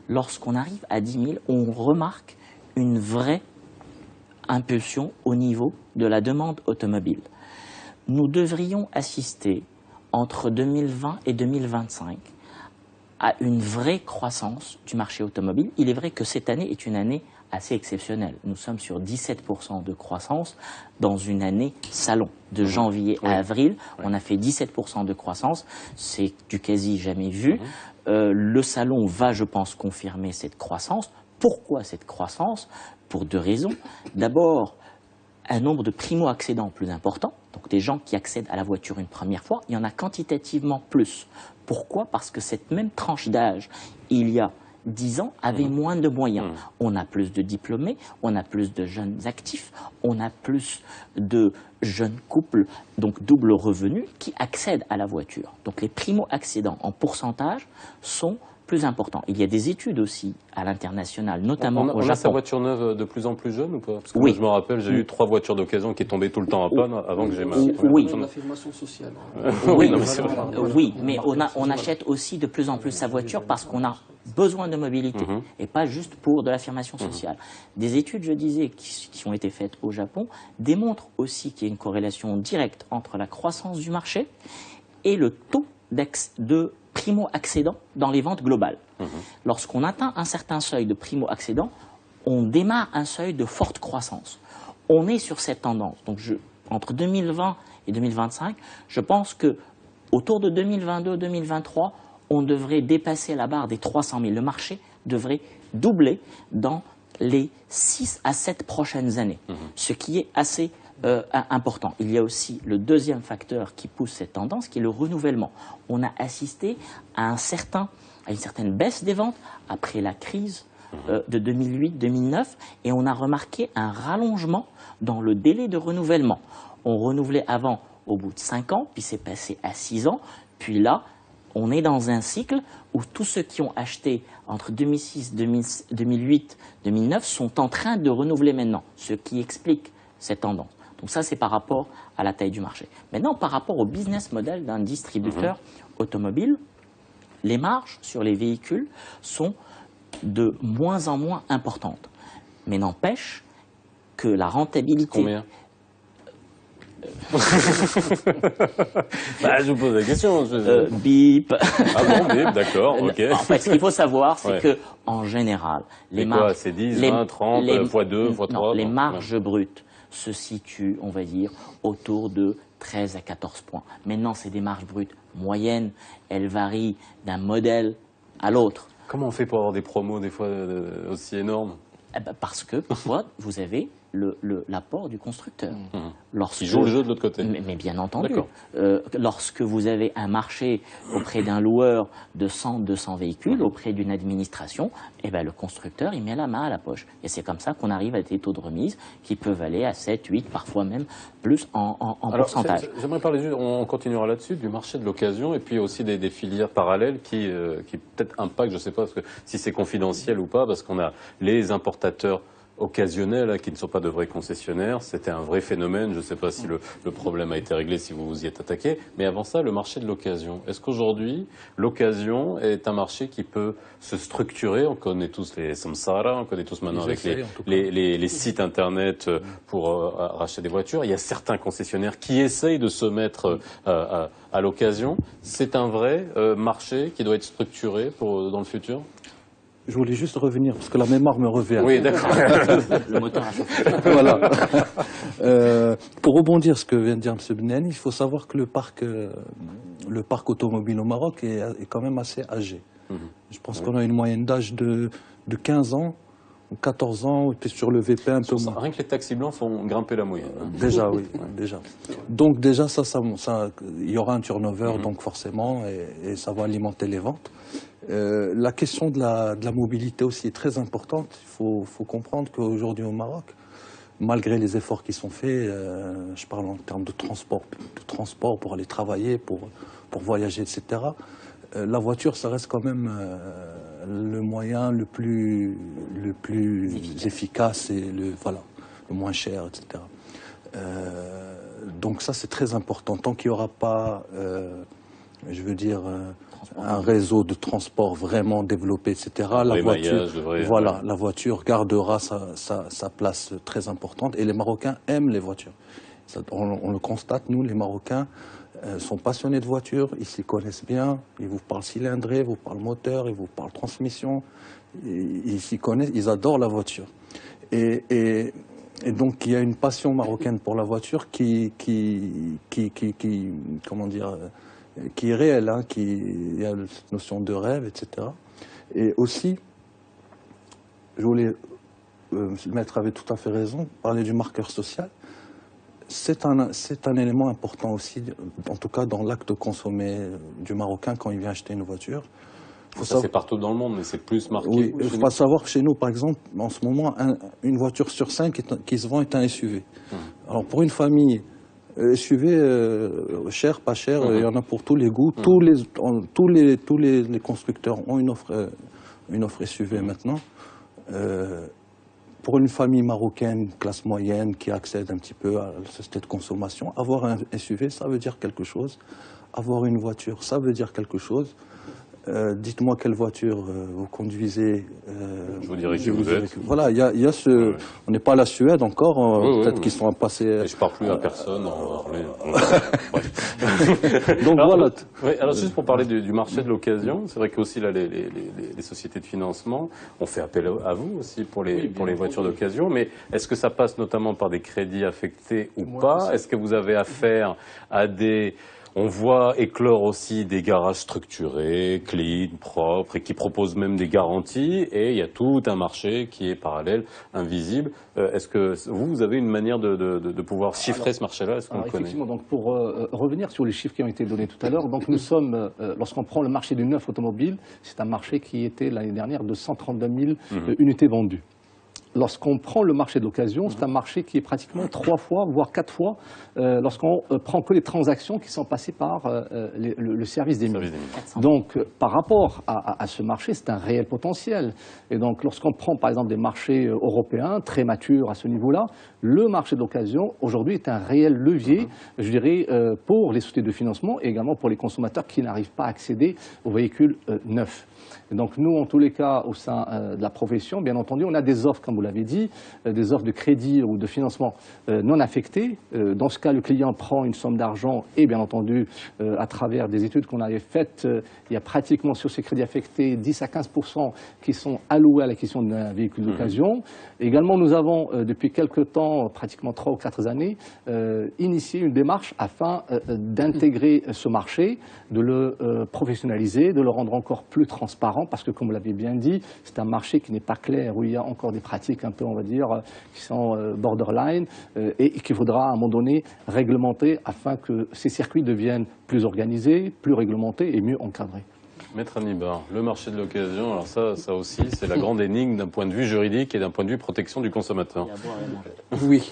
lorsqu'on arrive à 10 000, on remarque une vraie impulsion au niveau de la demande automobile. Nous devrions assister entre 2020 et 2025 à une vraie croissance du marché automobile. Il est vrai que cette année est une année assez exceptionnelle. Nous sommes sur 17% de croissance dans une année salon. De janvier à avril, on a fait 17% de croissance. C'est du quasi jamais vu. Le salon va, je pense, confirmer cette croissance. Pourquoi cette croissance? Pour 2 raisons. D'abord, un nombre de primo-accédants plus important, donc des gens qui accèdent à la voiture une première fois, il y en a quantitativement plus. Pourquoi? Parce que cette même tranche d'âge, il y a 10 ans, avait moins de moyens. On a plus de diplômés, on a plus de jeunes actifs, on a plus de jeunes couples, donc double revenu, qui accèdent à la voiture. Donc les primo-accédants en pourcentage sont plus important. Il y a des études aussi à l'international, notamment au on a sa Japon. voiture neuve de plus en plus jeune ou pas? Parce que Oui. moi, je me rappelle, j'ai eu 3 voitures d'occasion qui tombaient tout le temps à panne avant que j'ai ma Oui. première Oui. voiture neuve. L'affirmation sociale. Oui, non, mais c'est vrai. Oui, mais on achète aussi de plus en plus sa voiture parce qu'on a besoin de mobilité et pas juste pour de l'affirmation sociale. Des études, je disais, qui ont été faites au Japon démontrent aussi qu'il y a une corrélation directe entre la croissance du marché et le taux de primo-accédants dans les ventes globales. Lorsqu'on atteint un certain seuil de primo-accédants, on démarre un seuil de forte croissance. On est sur cette tendance. Donc entre 2020 et 2025, je pense que autour de 2022-2023, on devrait dépasser la barre des 300 000. Le marché devrait doubler dans les 6 à 7 prochaines années, ce qui est assez important. Il y a aussi le deuxième facteur qui pousse cette tendance, qui est le renouvellement. On a assisté à une certaine baisse des ventes après la crise de 2008-2009 et on a remarqué un rallongement dans le délai de renouvellement. On renouvelait avant au bout de 5 ans, puis c'est passé à 6 ans, puis là, on est dans un cycle où tous ceux qui ont acheté entre 2006, 2008, 2009 sont en train de renouveler maintenant, ce qui explique cette tendance. Donc ça, c'est par rapport à la taille du marché. Maintenant, par rapport au business model d'un distributeur automobile, les marges sur les véhicules sont de moins en moins importantes. Mais n'empêche que la rentabilité... Combien? Bah, je vous pose la question. Bip. Ah bon, bip, d'accord, ok. En fait, ce qu'il faut savoir, c'est Ouais. que en général, les Et marges... quoi, c'est 10, 20, 30, fois 2, fois 3 Non, les bon, marges brutes se situent, on va dire, autour de 13 à 14 points. Maintenant, c'est des marges brutes moyennes. Elles varient d'un modèle à l'autre. Comment on fait pour avoir des promos des fois aussi énormes? Eh ben, parce que parfois, vous avez l'apport du constructeur. Qui joue le jeu de l'autre côté. Mais bien entendu. D'accord. Lorsque vous avez un marché auprès d'un loueur de 100, 200 véhicules, auprès d'une administration, eh ben, le constructeur, il met la main à la poche. Et c'est comme ça qu'on arrive à des taux de remise qui peuvent aller à 7, 8, parfois même plus en pourcentage. J'aimerais parler juste, on continuera là-dessus, du marché de l'occasion et puis aussi des filières parallèles qui peut-être impactent, je ne sais pas parce que, si c'est confidentiel ou pas, parce qu'on a les importateurs occasionnels qui ne sont pas de vrais concessionnaires. C'était un vrai phénomène. Je ne sais pas si le problème a été réglé, si vous vous y êtes attaqué. Mais avant ça, le marché de l'occasion. Est-ce qu'aujourd'hui, l'occasion est un marché qui peut se structurer? On connaît tous les samsara, on connaît tous maintenant avec les sites internet pour racheter des voitures. Il y a certains concessionnaires qui essayent de se mettre à l'occasion. C'est un vrai marché qui doit être structuré dans le futur? Je voulais juste revenir, parce que la mémoire me revient. Oui, d'accord. Le moteur a chauffé. Voilà. Pour rebondir sur ce que vient de dire M. Benani, il faut savoir que le parc automobile au Maroc est quand même assez âgé. Je pense qu'on a une moyenne d'âge de 15 ans ou 14 ans, et puis sur le VP un peu moins. Rien que les taxis blancs font grimper la moyenne. Déjà, oui, déjà. Donc déjà, il y aura un turnover, donc forcément, et ça va alimenter les ventes. La question de la mobilité aussi est très importante. Il faut comprendre qu'aujourd'hui au Maroc, malgré les efforts qui sont faits, je parle en termes de transport pour aller travailler, pour voyager, etc., la voiture, ça reste quand même le moyen le plus efficace et le moins cher, etc. Donc ça, c'est très important. Tant qu'il n'y aura pas, un réseau de transport vraiment développé, etc., la voiture gardera sa place très importante. Et les Marocains aiment les voitures. On le constate, nous, les Marocains sont passionnés de voitures, ils s'y connaissent bien, ils vous parlent cylindrée, ils vous parlent moteur, ils vous parlent transmission, ils s'y connaissent, ils adorent la voiture. Et donc il y a une passion marocaine pour la voiture qui est réelle, il y a cette notion de rêve, etc. Et aussi, je voulais, le maître avait tout à fait raison, parler du marqueur social. C'est un élément important aussi, en tout cas dans l'acte consommé du Marocain quand il vient acheter une voiture. C'est partout dans le monde, mais c'est plus marqué. Oui, il faut savoir que chez nous, par exemple, en ce moment, une voiture sur 5 qui se vend est un SUV. Alors pour une famille SUV, cher, pas cher, il y en a pour tous les goûts. Tous les constructeurs ont une offre SUV maintenant. Pour une famille marocaine, classe moyenne, qui accède un petit peu à la société de consommation, avoir un SUV, ça veut dire quelque chose. Avoir une voiture, ça veut dire quelque chose. Dites-moi quelle voiture vous conduisez. Je vous dirai qui vous êtes. Voilà, il y a ce. Ouais. On n'est pas à la Suède encore. Peut-être qu'ils sont passés. Et je parle plus à personne. Donc alors, voilà. Oui, alors juste pour parler du marché de l'occasion, c'est vrai qu'aussi là les sociétés de financement ont fait appel à vous aussi pour les voitures d'occasion. Mais est-ce que ça passe notamment par des crédits affectés ou pas? Est-ce que vous avez affaire à des... On voit éclore aussi des garages structurés, clean, propres, et qui proposent même des garanties. Et il y a tout un marché qui est parallèle, invisible. Est-ce que vous avez une manière de pouvoir chiffrer ce marché-là? Est-ce qu'on le connaît? Effectivement, donc pour revenir sur les chiffres qui ont été donnés tout à l'heure, donc nous sommes, lorsqu'on prend le marché du neuf automobile, c'est un marché qui était l'année dernière de 132 000 unités vendues. Lorsqu'on prend le marché de l'occasion, c'est un marché qui est pratiquement 3 fois, voire 4 fois, lorsqu'on prend que les transactions qui sont passées par le service des mines. Donc, par rapport à ce marché, c'est un réel potentiel. Et donc, lorsqu'on prend, par exemple, des marchés européens, très matures à ce niveau-là, le marché de l'occasion, aujourd'hui, est un réel levier, je dirais, pour les sociétés de financement et également pour les consommateurs qui n'arrivent pas à accéder aux véhicules neufs. Et donc nous, en tous les cas, au sein de la profession, bien entendu, on a des offres, comme vous l'avez dit, des offres de crédit ou de financement non affectées. Dans ce cas, le client prend une somme d'argent et bien entendu, à travers des études qu'on avait faites, il y a pratiquement sur ces crédits affectés 10 à 15% qui sont alloués à l'acquisition d'un véhicule d'occasion. Également, nous avons, depuis quelques temps, pratiquement 3 ou 4 années, initié une démarche afin d'intégrer ce marché, de le professionnaliser, de le rendre encore plus transparent, parce que, comme vous l'avez bien dit, c'est un marché qui n'est pas clair, où il y a encore des pratiques un peu, on va dire, qui sont borderline, et qu'il faudra à un moment donné réglementer afin que ces circuits deviennent plus organisés, plus réglementés et mieux encadrés. Maître Anibar, le marché de l'occasion, alors ça aussi, c'est la grande énigme d'un point de vue juridique et d'un point de vue protection du consommateur. Oui.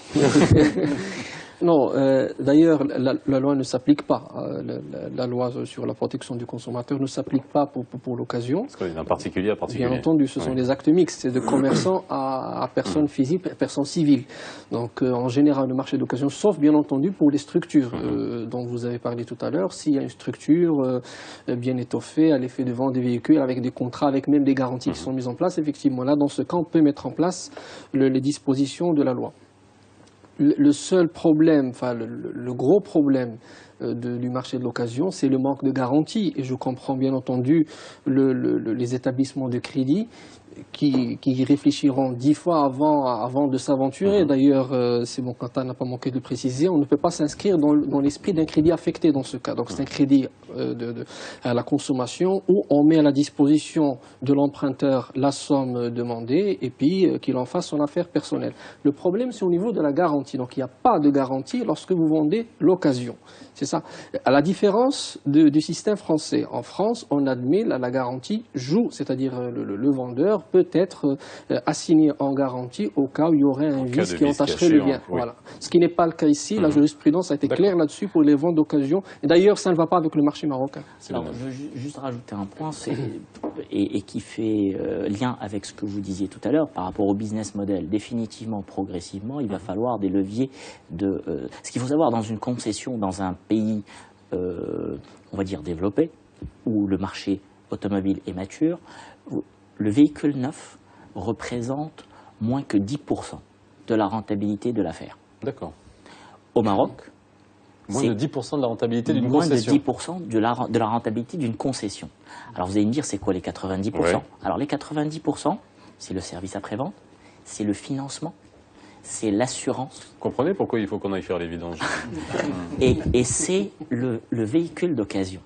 Non, d'ailleurs, la loi ne s'applique pas. La loi sur la protection du consommateur ne s'applique pas pour l'occasion. Parce qu'il y a un particulier à particulier. Bien entendu, ce sont des actes mixtes, c'est de commerçants à personnes physiques, personnes civiles. Donc, en général, le marché d'occasion, sauf bien entendu pour les structures dont vous avez parlé tout à l'heure. S'il y a une structure bien étoffée à l'effet de vendre des véhicules avec des contrats, avec même des garanties qui sont mises en place, effectivement, là, dans ce cas, on peut mettre en place les dispositions de la loi. Le seul problème, enfin le gros problème du marché de l'occasion, c'est le manque de garantie. Et je comprends bien entendu les établissements de crédit qui réfléchiront 10 fois avant de s'aventurer. D'ailleurs, c'est bon, Quentin n'a pas manqué de le préciser, on ne peut pas s'inscrire dans l'esprit d'un crédit affecté dans ce cas. Donc c'est un crédit à la consommation où on met à la disposition de l'emprunteur la somme demandée et puis qu'il en fasse son affaire personnelle. Le problème, c'est au niveau de la garantie. Donc il n'y a pas de garantie lorsque vous vendez l'occasion. C'est ça. À la différence du système français. En France, on admet la garantie joue, c'est-à-dire le vendeur peut être assigné en garantie au cas où il y aurait un vice qui entacherait le bien. Oui. Voilà. Ce qui n'est pas le cas ici. La jurisprudence a été claire là-dessus pour les ventes d'occasion. Et d'ailleurs, ça ne va pas avec le marché marocain. Alors, je veux juste rajouter un point et qui fait lien avec ce que vous disiez tout à l'heure par rapport au business model. Définitivement, progressivement, il va falloir des leviers de... ce qu'il faut savoir dans une concession, dans un pays, on va dire, développé, où le marché automobile est mature, le véhicule neuf représente moins que 10% de la rentabilité de l'affaire. D'accord. Au Maroc, moins de 10% de la rentabilité d'une concession. Moins de 10% de la rentabilité d'une concession. Alors vous allez me dire, c'est quoi les 90%? Ouais. Alors les 90%, c'est le service après-vente, c'est le financement, c'est l'assurance. Vous comprenez pourquoi il faut qu'on aille faire les vidanges? Et c'est le véhicule d'occasion.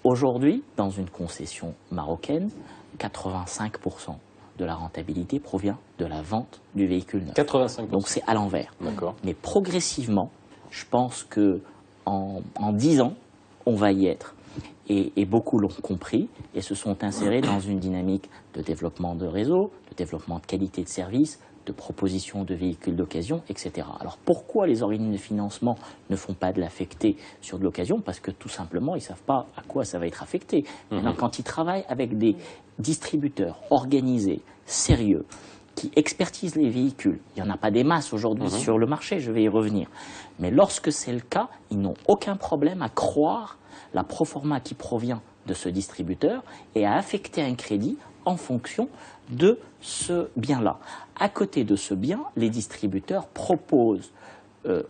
Aujourd'hui, dans une concession marocaine, 85% de la rentabilité provient de la vente du véhicule neuf. 85%. Donc c'est à l'envers. D'accord. Mais progressivement, je pense que en 10 ans, on va y être. Et beaucoup l'ont compris et se sont insérés dans une dynamique de développement de réseau, de développement de qualité de service, de proposition de véhicules d'occasion, etc. Alors pourquoi les organismes de financement ne font pas de l'affecté sur de l'occasion? Parce que tout simplement, ils ne savent pas à quoi ça va être affecté. Maintenant, quand ils travaillent avec des distributeurs organisés, sérieux, qui expertisent les véhicules, il n'y en a pas des masses aujourd'hui sur le marché, je vais y revenir. Mais lorsque c'est le cas, ils n'ont aucun problème à croire la proforma qui provient de ce distributeur et à affecter un crédit en fonction de ce bien-là. À côté de ce bien, les distributeurs proposent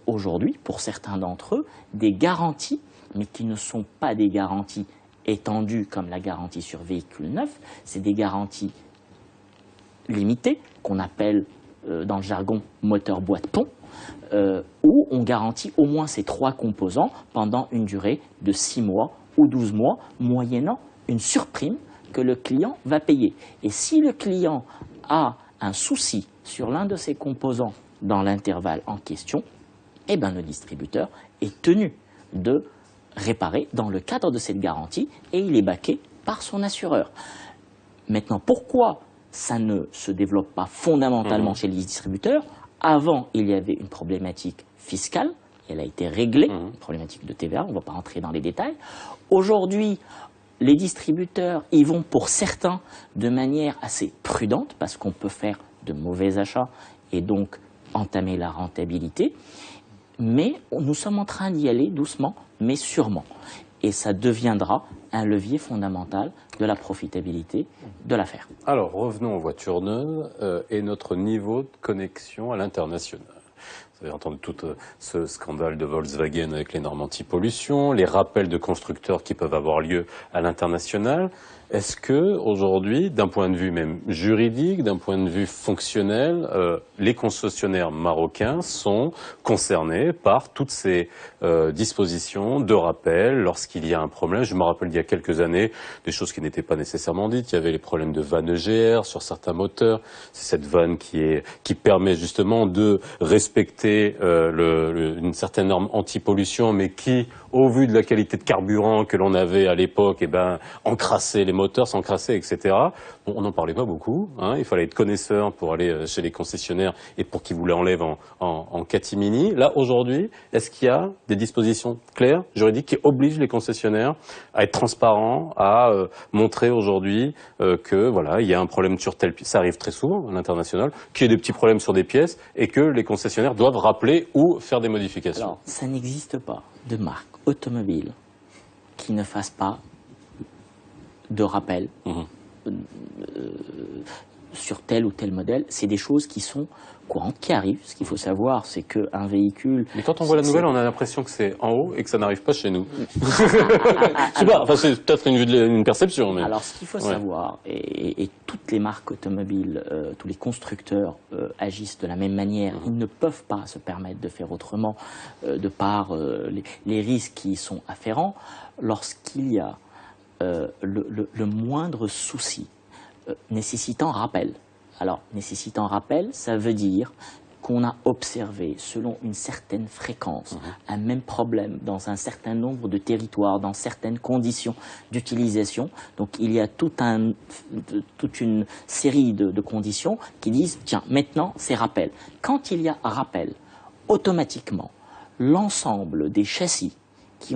aujourd'hui, pour certains d'entre eux, des garanties, mais qui ne sont pas des garanties étendues comme la garantie sur véhicule neuf, c'est des garanties limitées, qu'on appelle dans le jargon moteur boîte pont, où on garantit au moins ces 3 composants pendant une durée de 6 mois ou 12 mois, moyennant une surprime que le client va payer. Et si le client a un souci sur l'un de ces composants dans l'intervalle en question, eh ben, le distributeur est tenu de réparer dans le cadre de cette garantie et il est baqué par son assureur. Maintenant, pourquoi ça ne se développe pas fondamentalement chez les distributeurs? Avant, il y avait une problématique fiscale, elle a été réglée, une problématique de TVA, on ne va pas rentrer dans les détails. Aujourd'hui, les distributeurs y vont pour certains de manière assez prudente, parce qu'on peut faire de mauvais achats et donc entamer la rentabilité. Mais nous sommes en train d'y aller doucement, mais sûrement. Et ça deviendra un levier fondamental de la profitabilité de l'affaire. Alors, revenons aux voitures neuves et notre niveau de connexion à l'international. Vous avez entendu tout ce scandale de Volkswagen avec les normes anti-pollution, les rappels de constructeurs qui peuvent avoir lieu à l'international. Est-ce que aujourd'hui, d'un point de vue même juridique, d'un point de vue fonctionnel, les concessionnaires marocains sont concernés par toutes ces dispositions de rappel lorsqu'il y a un problème? Je me rappelle d'il y a quelques années des choses qui n'étaient pas nécessairement dites. Il y avait les problèmes de vannes EGR sur certains moteurs. C'est cette vanne qui permet justement de respecter une certaine norme anti-pollution, mais qui, au vu de la qualité de carburant que l'on avait à l'époque, eh ben, encrassait les moteurs, s'encrassaient, etc. Bon, on n'en parlait pas beaucoup. Hein. Il fallait être connaisseur pour aller chez les concessionnaires et pour qu'ils vous l'enlèvent en catimini. Là, aujourd'hui, est-ce qu'il y a des dispositions claires, juridiques, qui obligent les concessionnaires à être transparents, à montrer aujourd'hui que voilà, il y a un problème sur tel pièce, ça arrive très souvent à l'international, qu'il y ait des petits problèmes sur des pièces et que les concessionnaires doivent rappeler ou faire des modifications? Alors, ça n'existe pas de marque automobile qui ne fasse pas de rappel sur tel ou tel modèle. C'est des choses qui sont courantes, qui arrivent. Ce qu'il faut savoir, c'est qu'un véhicule... Mais quand on voit la nouvelle, on a l'impression que c'est en haut et que ça n'arrive pas chez nous. Je sais pas, enfin, c'est peut-être une perception. Mais... Alors, ce qu'il faut savoir, et toutes les marques automobiles, tous les constructeurs agissent de la même manière. Ils ne peuvent pas se permettre de faire autrement de par les risques qui y sont afférents. Lorsqu'il y a le moindre souci nécessitant rappel. Alors, nécessitant rappel, ça veut dire qu'on a observé, selon une certaine fréquence, un même problème dans un certain nombre de territoires, dans certaines conditions d'utilisation. Donc, il y a toute une série de conditions qui disent, tiens, maintenant, c'est rappel. Quand il y a rappel, automatiquement, l'ensemble des châssis qui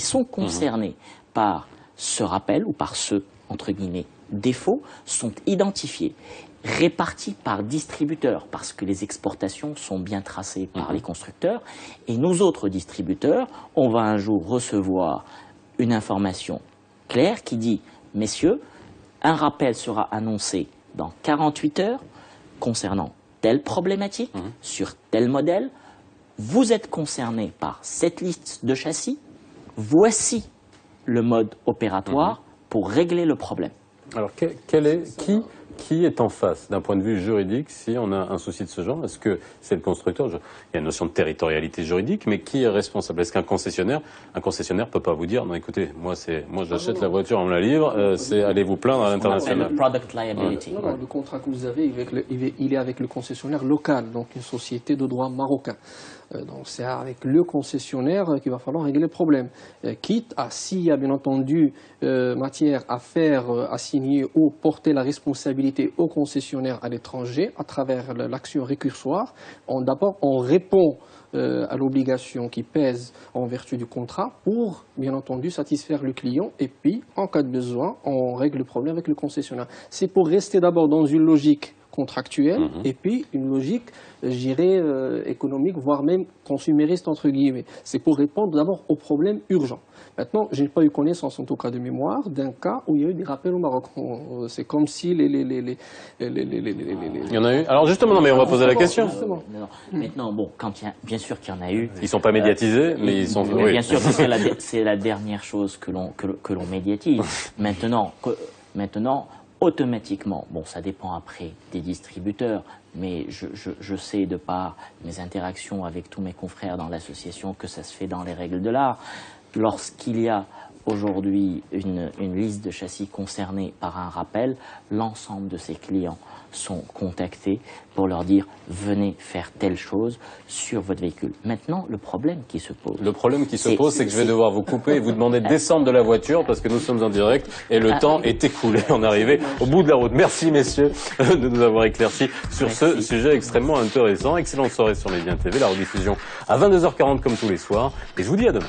sont concernés par ce rappel ou par ce, entre guillemets, défaut, sont identifiés, répartis par distributeurs, parce que les exportations sont bien tracées par les constructeurs, et nous autres distributeurs, on va un jour recevoir une information claire qui dit, messieurs, un rappel sera annoncé dans 48 heures concernant telle problématique, sur tel modèle, vous êtes concerné par cette liste de châssis, voici le mode opératoire pour régler le problème. Alors, qui est en face d'un point de vue juridique si on a un souci de ce genre? Est-ce que c'est le constructeur? Il y a une notion de territorialité juridique, mais qui est responsable? Est-ce qu'un concessionnaire peut pas vous dire non, écoutez, moi j'achète la voiture, on me la livre, c'est allez vous plaindre à l'international. Product liability. Non, le contrat que vous avez, il est avec le concessionnaire local, donc une société de droit marocain. Donc c'est avec le concessionnaire qu'il va falloir régler le problème. Quitte à, s'il y a bien entendu matière à faire, à signer ou porter la responsabilité responsabilité au concessionnaire à l'étranger à travers l'action récursoire. D'abord, on répond à l'obligation qui pèse en vertu du contrat pour, bien entendu, satisfaire le client. Et puis, en cas de besoin, on règle le problème avec le concessionnaire. C'est pour rester d'abord dans une logique contractuelle et puis une logique, je dirais, économique, voire même consumériste, entre guillemets. C'est pour répondre d'abord aux problèmes urgents. Maintenant, je n'ai pas eu connaissance, en tout cas de mémoire, d'un cas où il y a eu des rappels au Maroc. C'est comme si Il y en a eu. Alors justement, non, mais on va poser la question. Non. Maintenant, bon, bien sûr qu'il y en a eu. Ils sont pas médiatisés, mais ils sont. Mais Oui. bien sûr que c'est la dernière chose que l'on médiatise. Maintenant, automatiquement, bon, ça dépend après des distributeurs, mais je sais de par mes interactions avec tous mes confrères dans l'association que ça se fait dans les règles de l'art. Lorsqu'il y a aujourd'hui une liste de châssis concernés par un rappel, l'ensemble de ces clients sont contactés pour leur dire « venez faire telle chose sur votre véhicule ». Maintenant, le problème qui se pose... Le problème qui se pose, c'est que je vais devoir vous couper et vous demander de descendre de la voiture parce que nous sommes en direct et le temps est écoulé. On est arrivé au bout de la route. Merci messieurs de nous avoir éclaircis sur ce sujet extrêmement intéressant. Excellente soirée sur Média TV, la rediffusion à 22h40 comme tous les soirs et je vous dis à demain.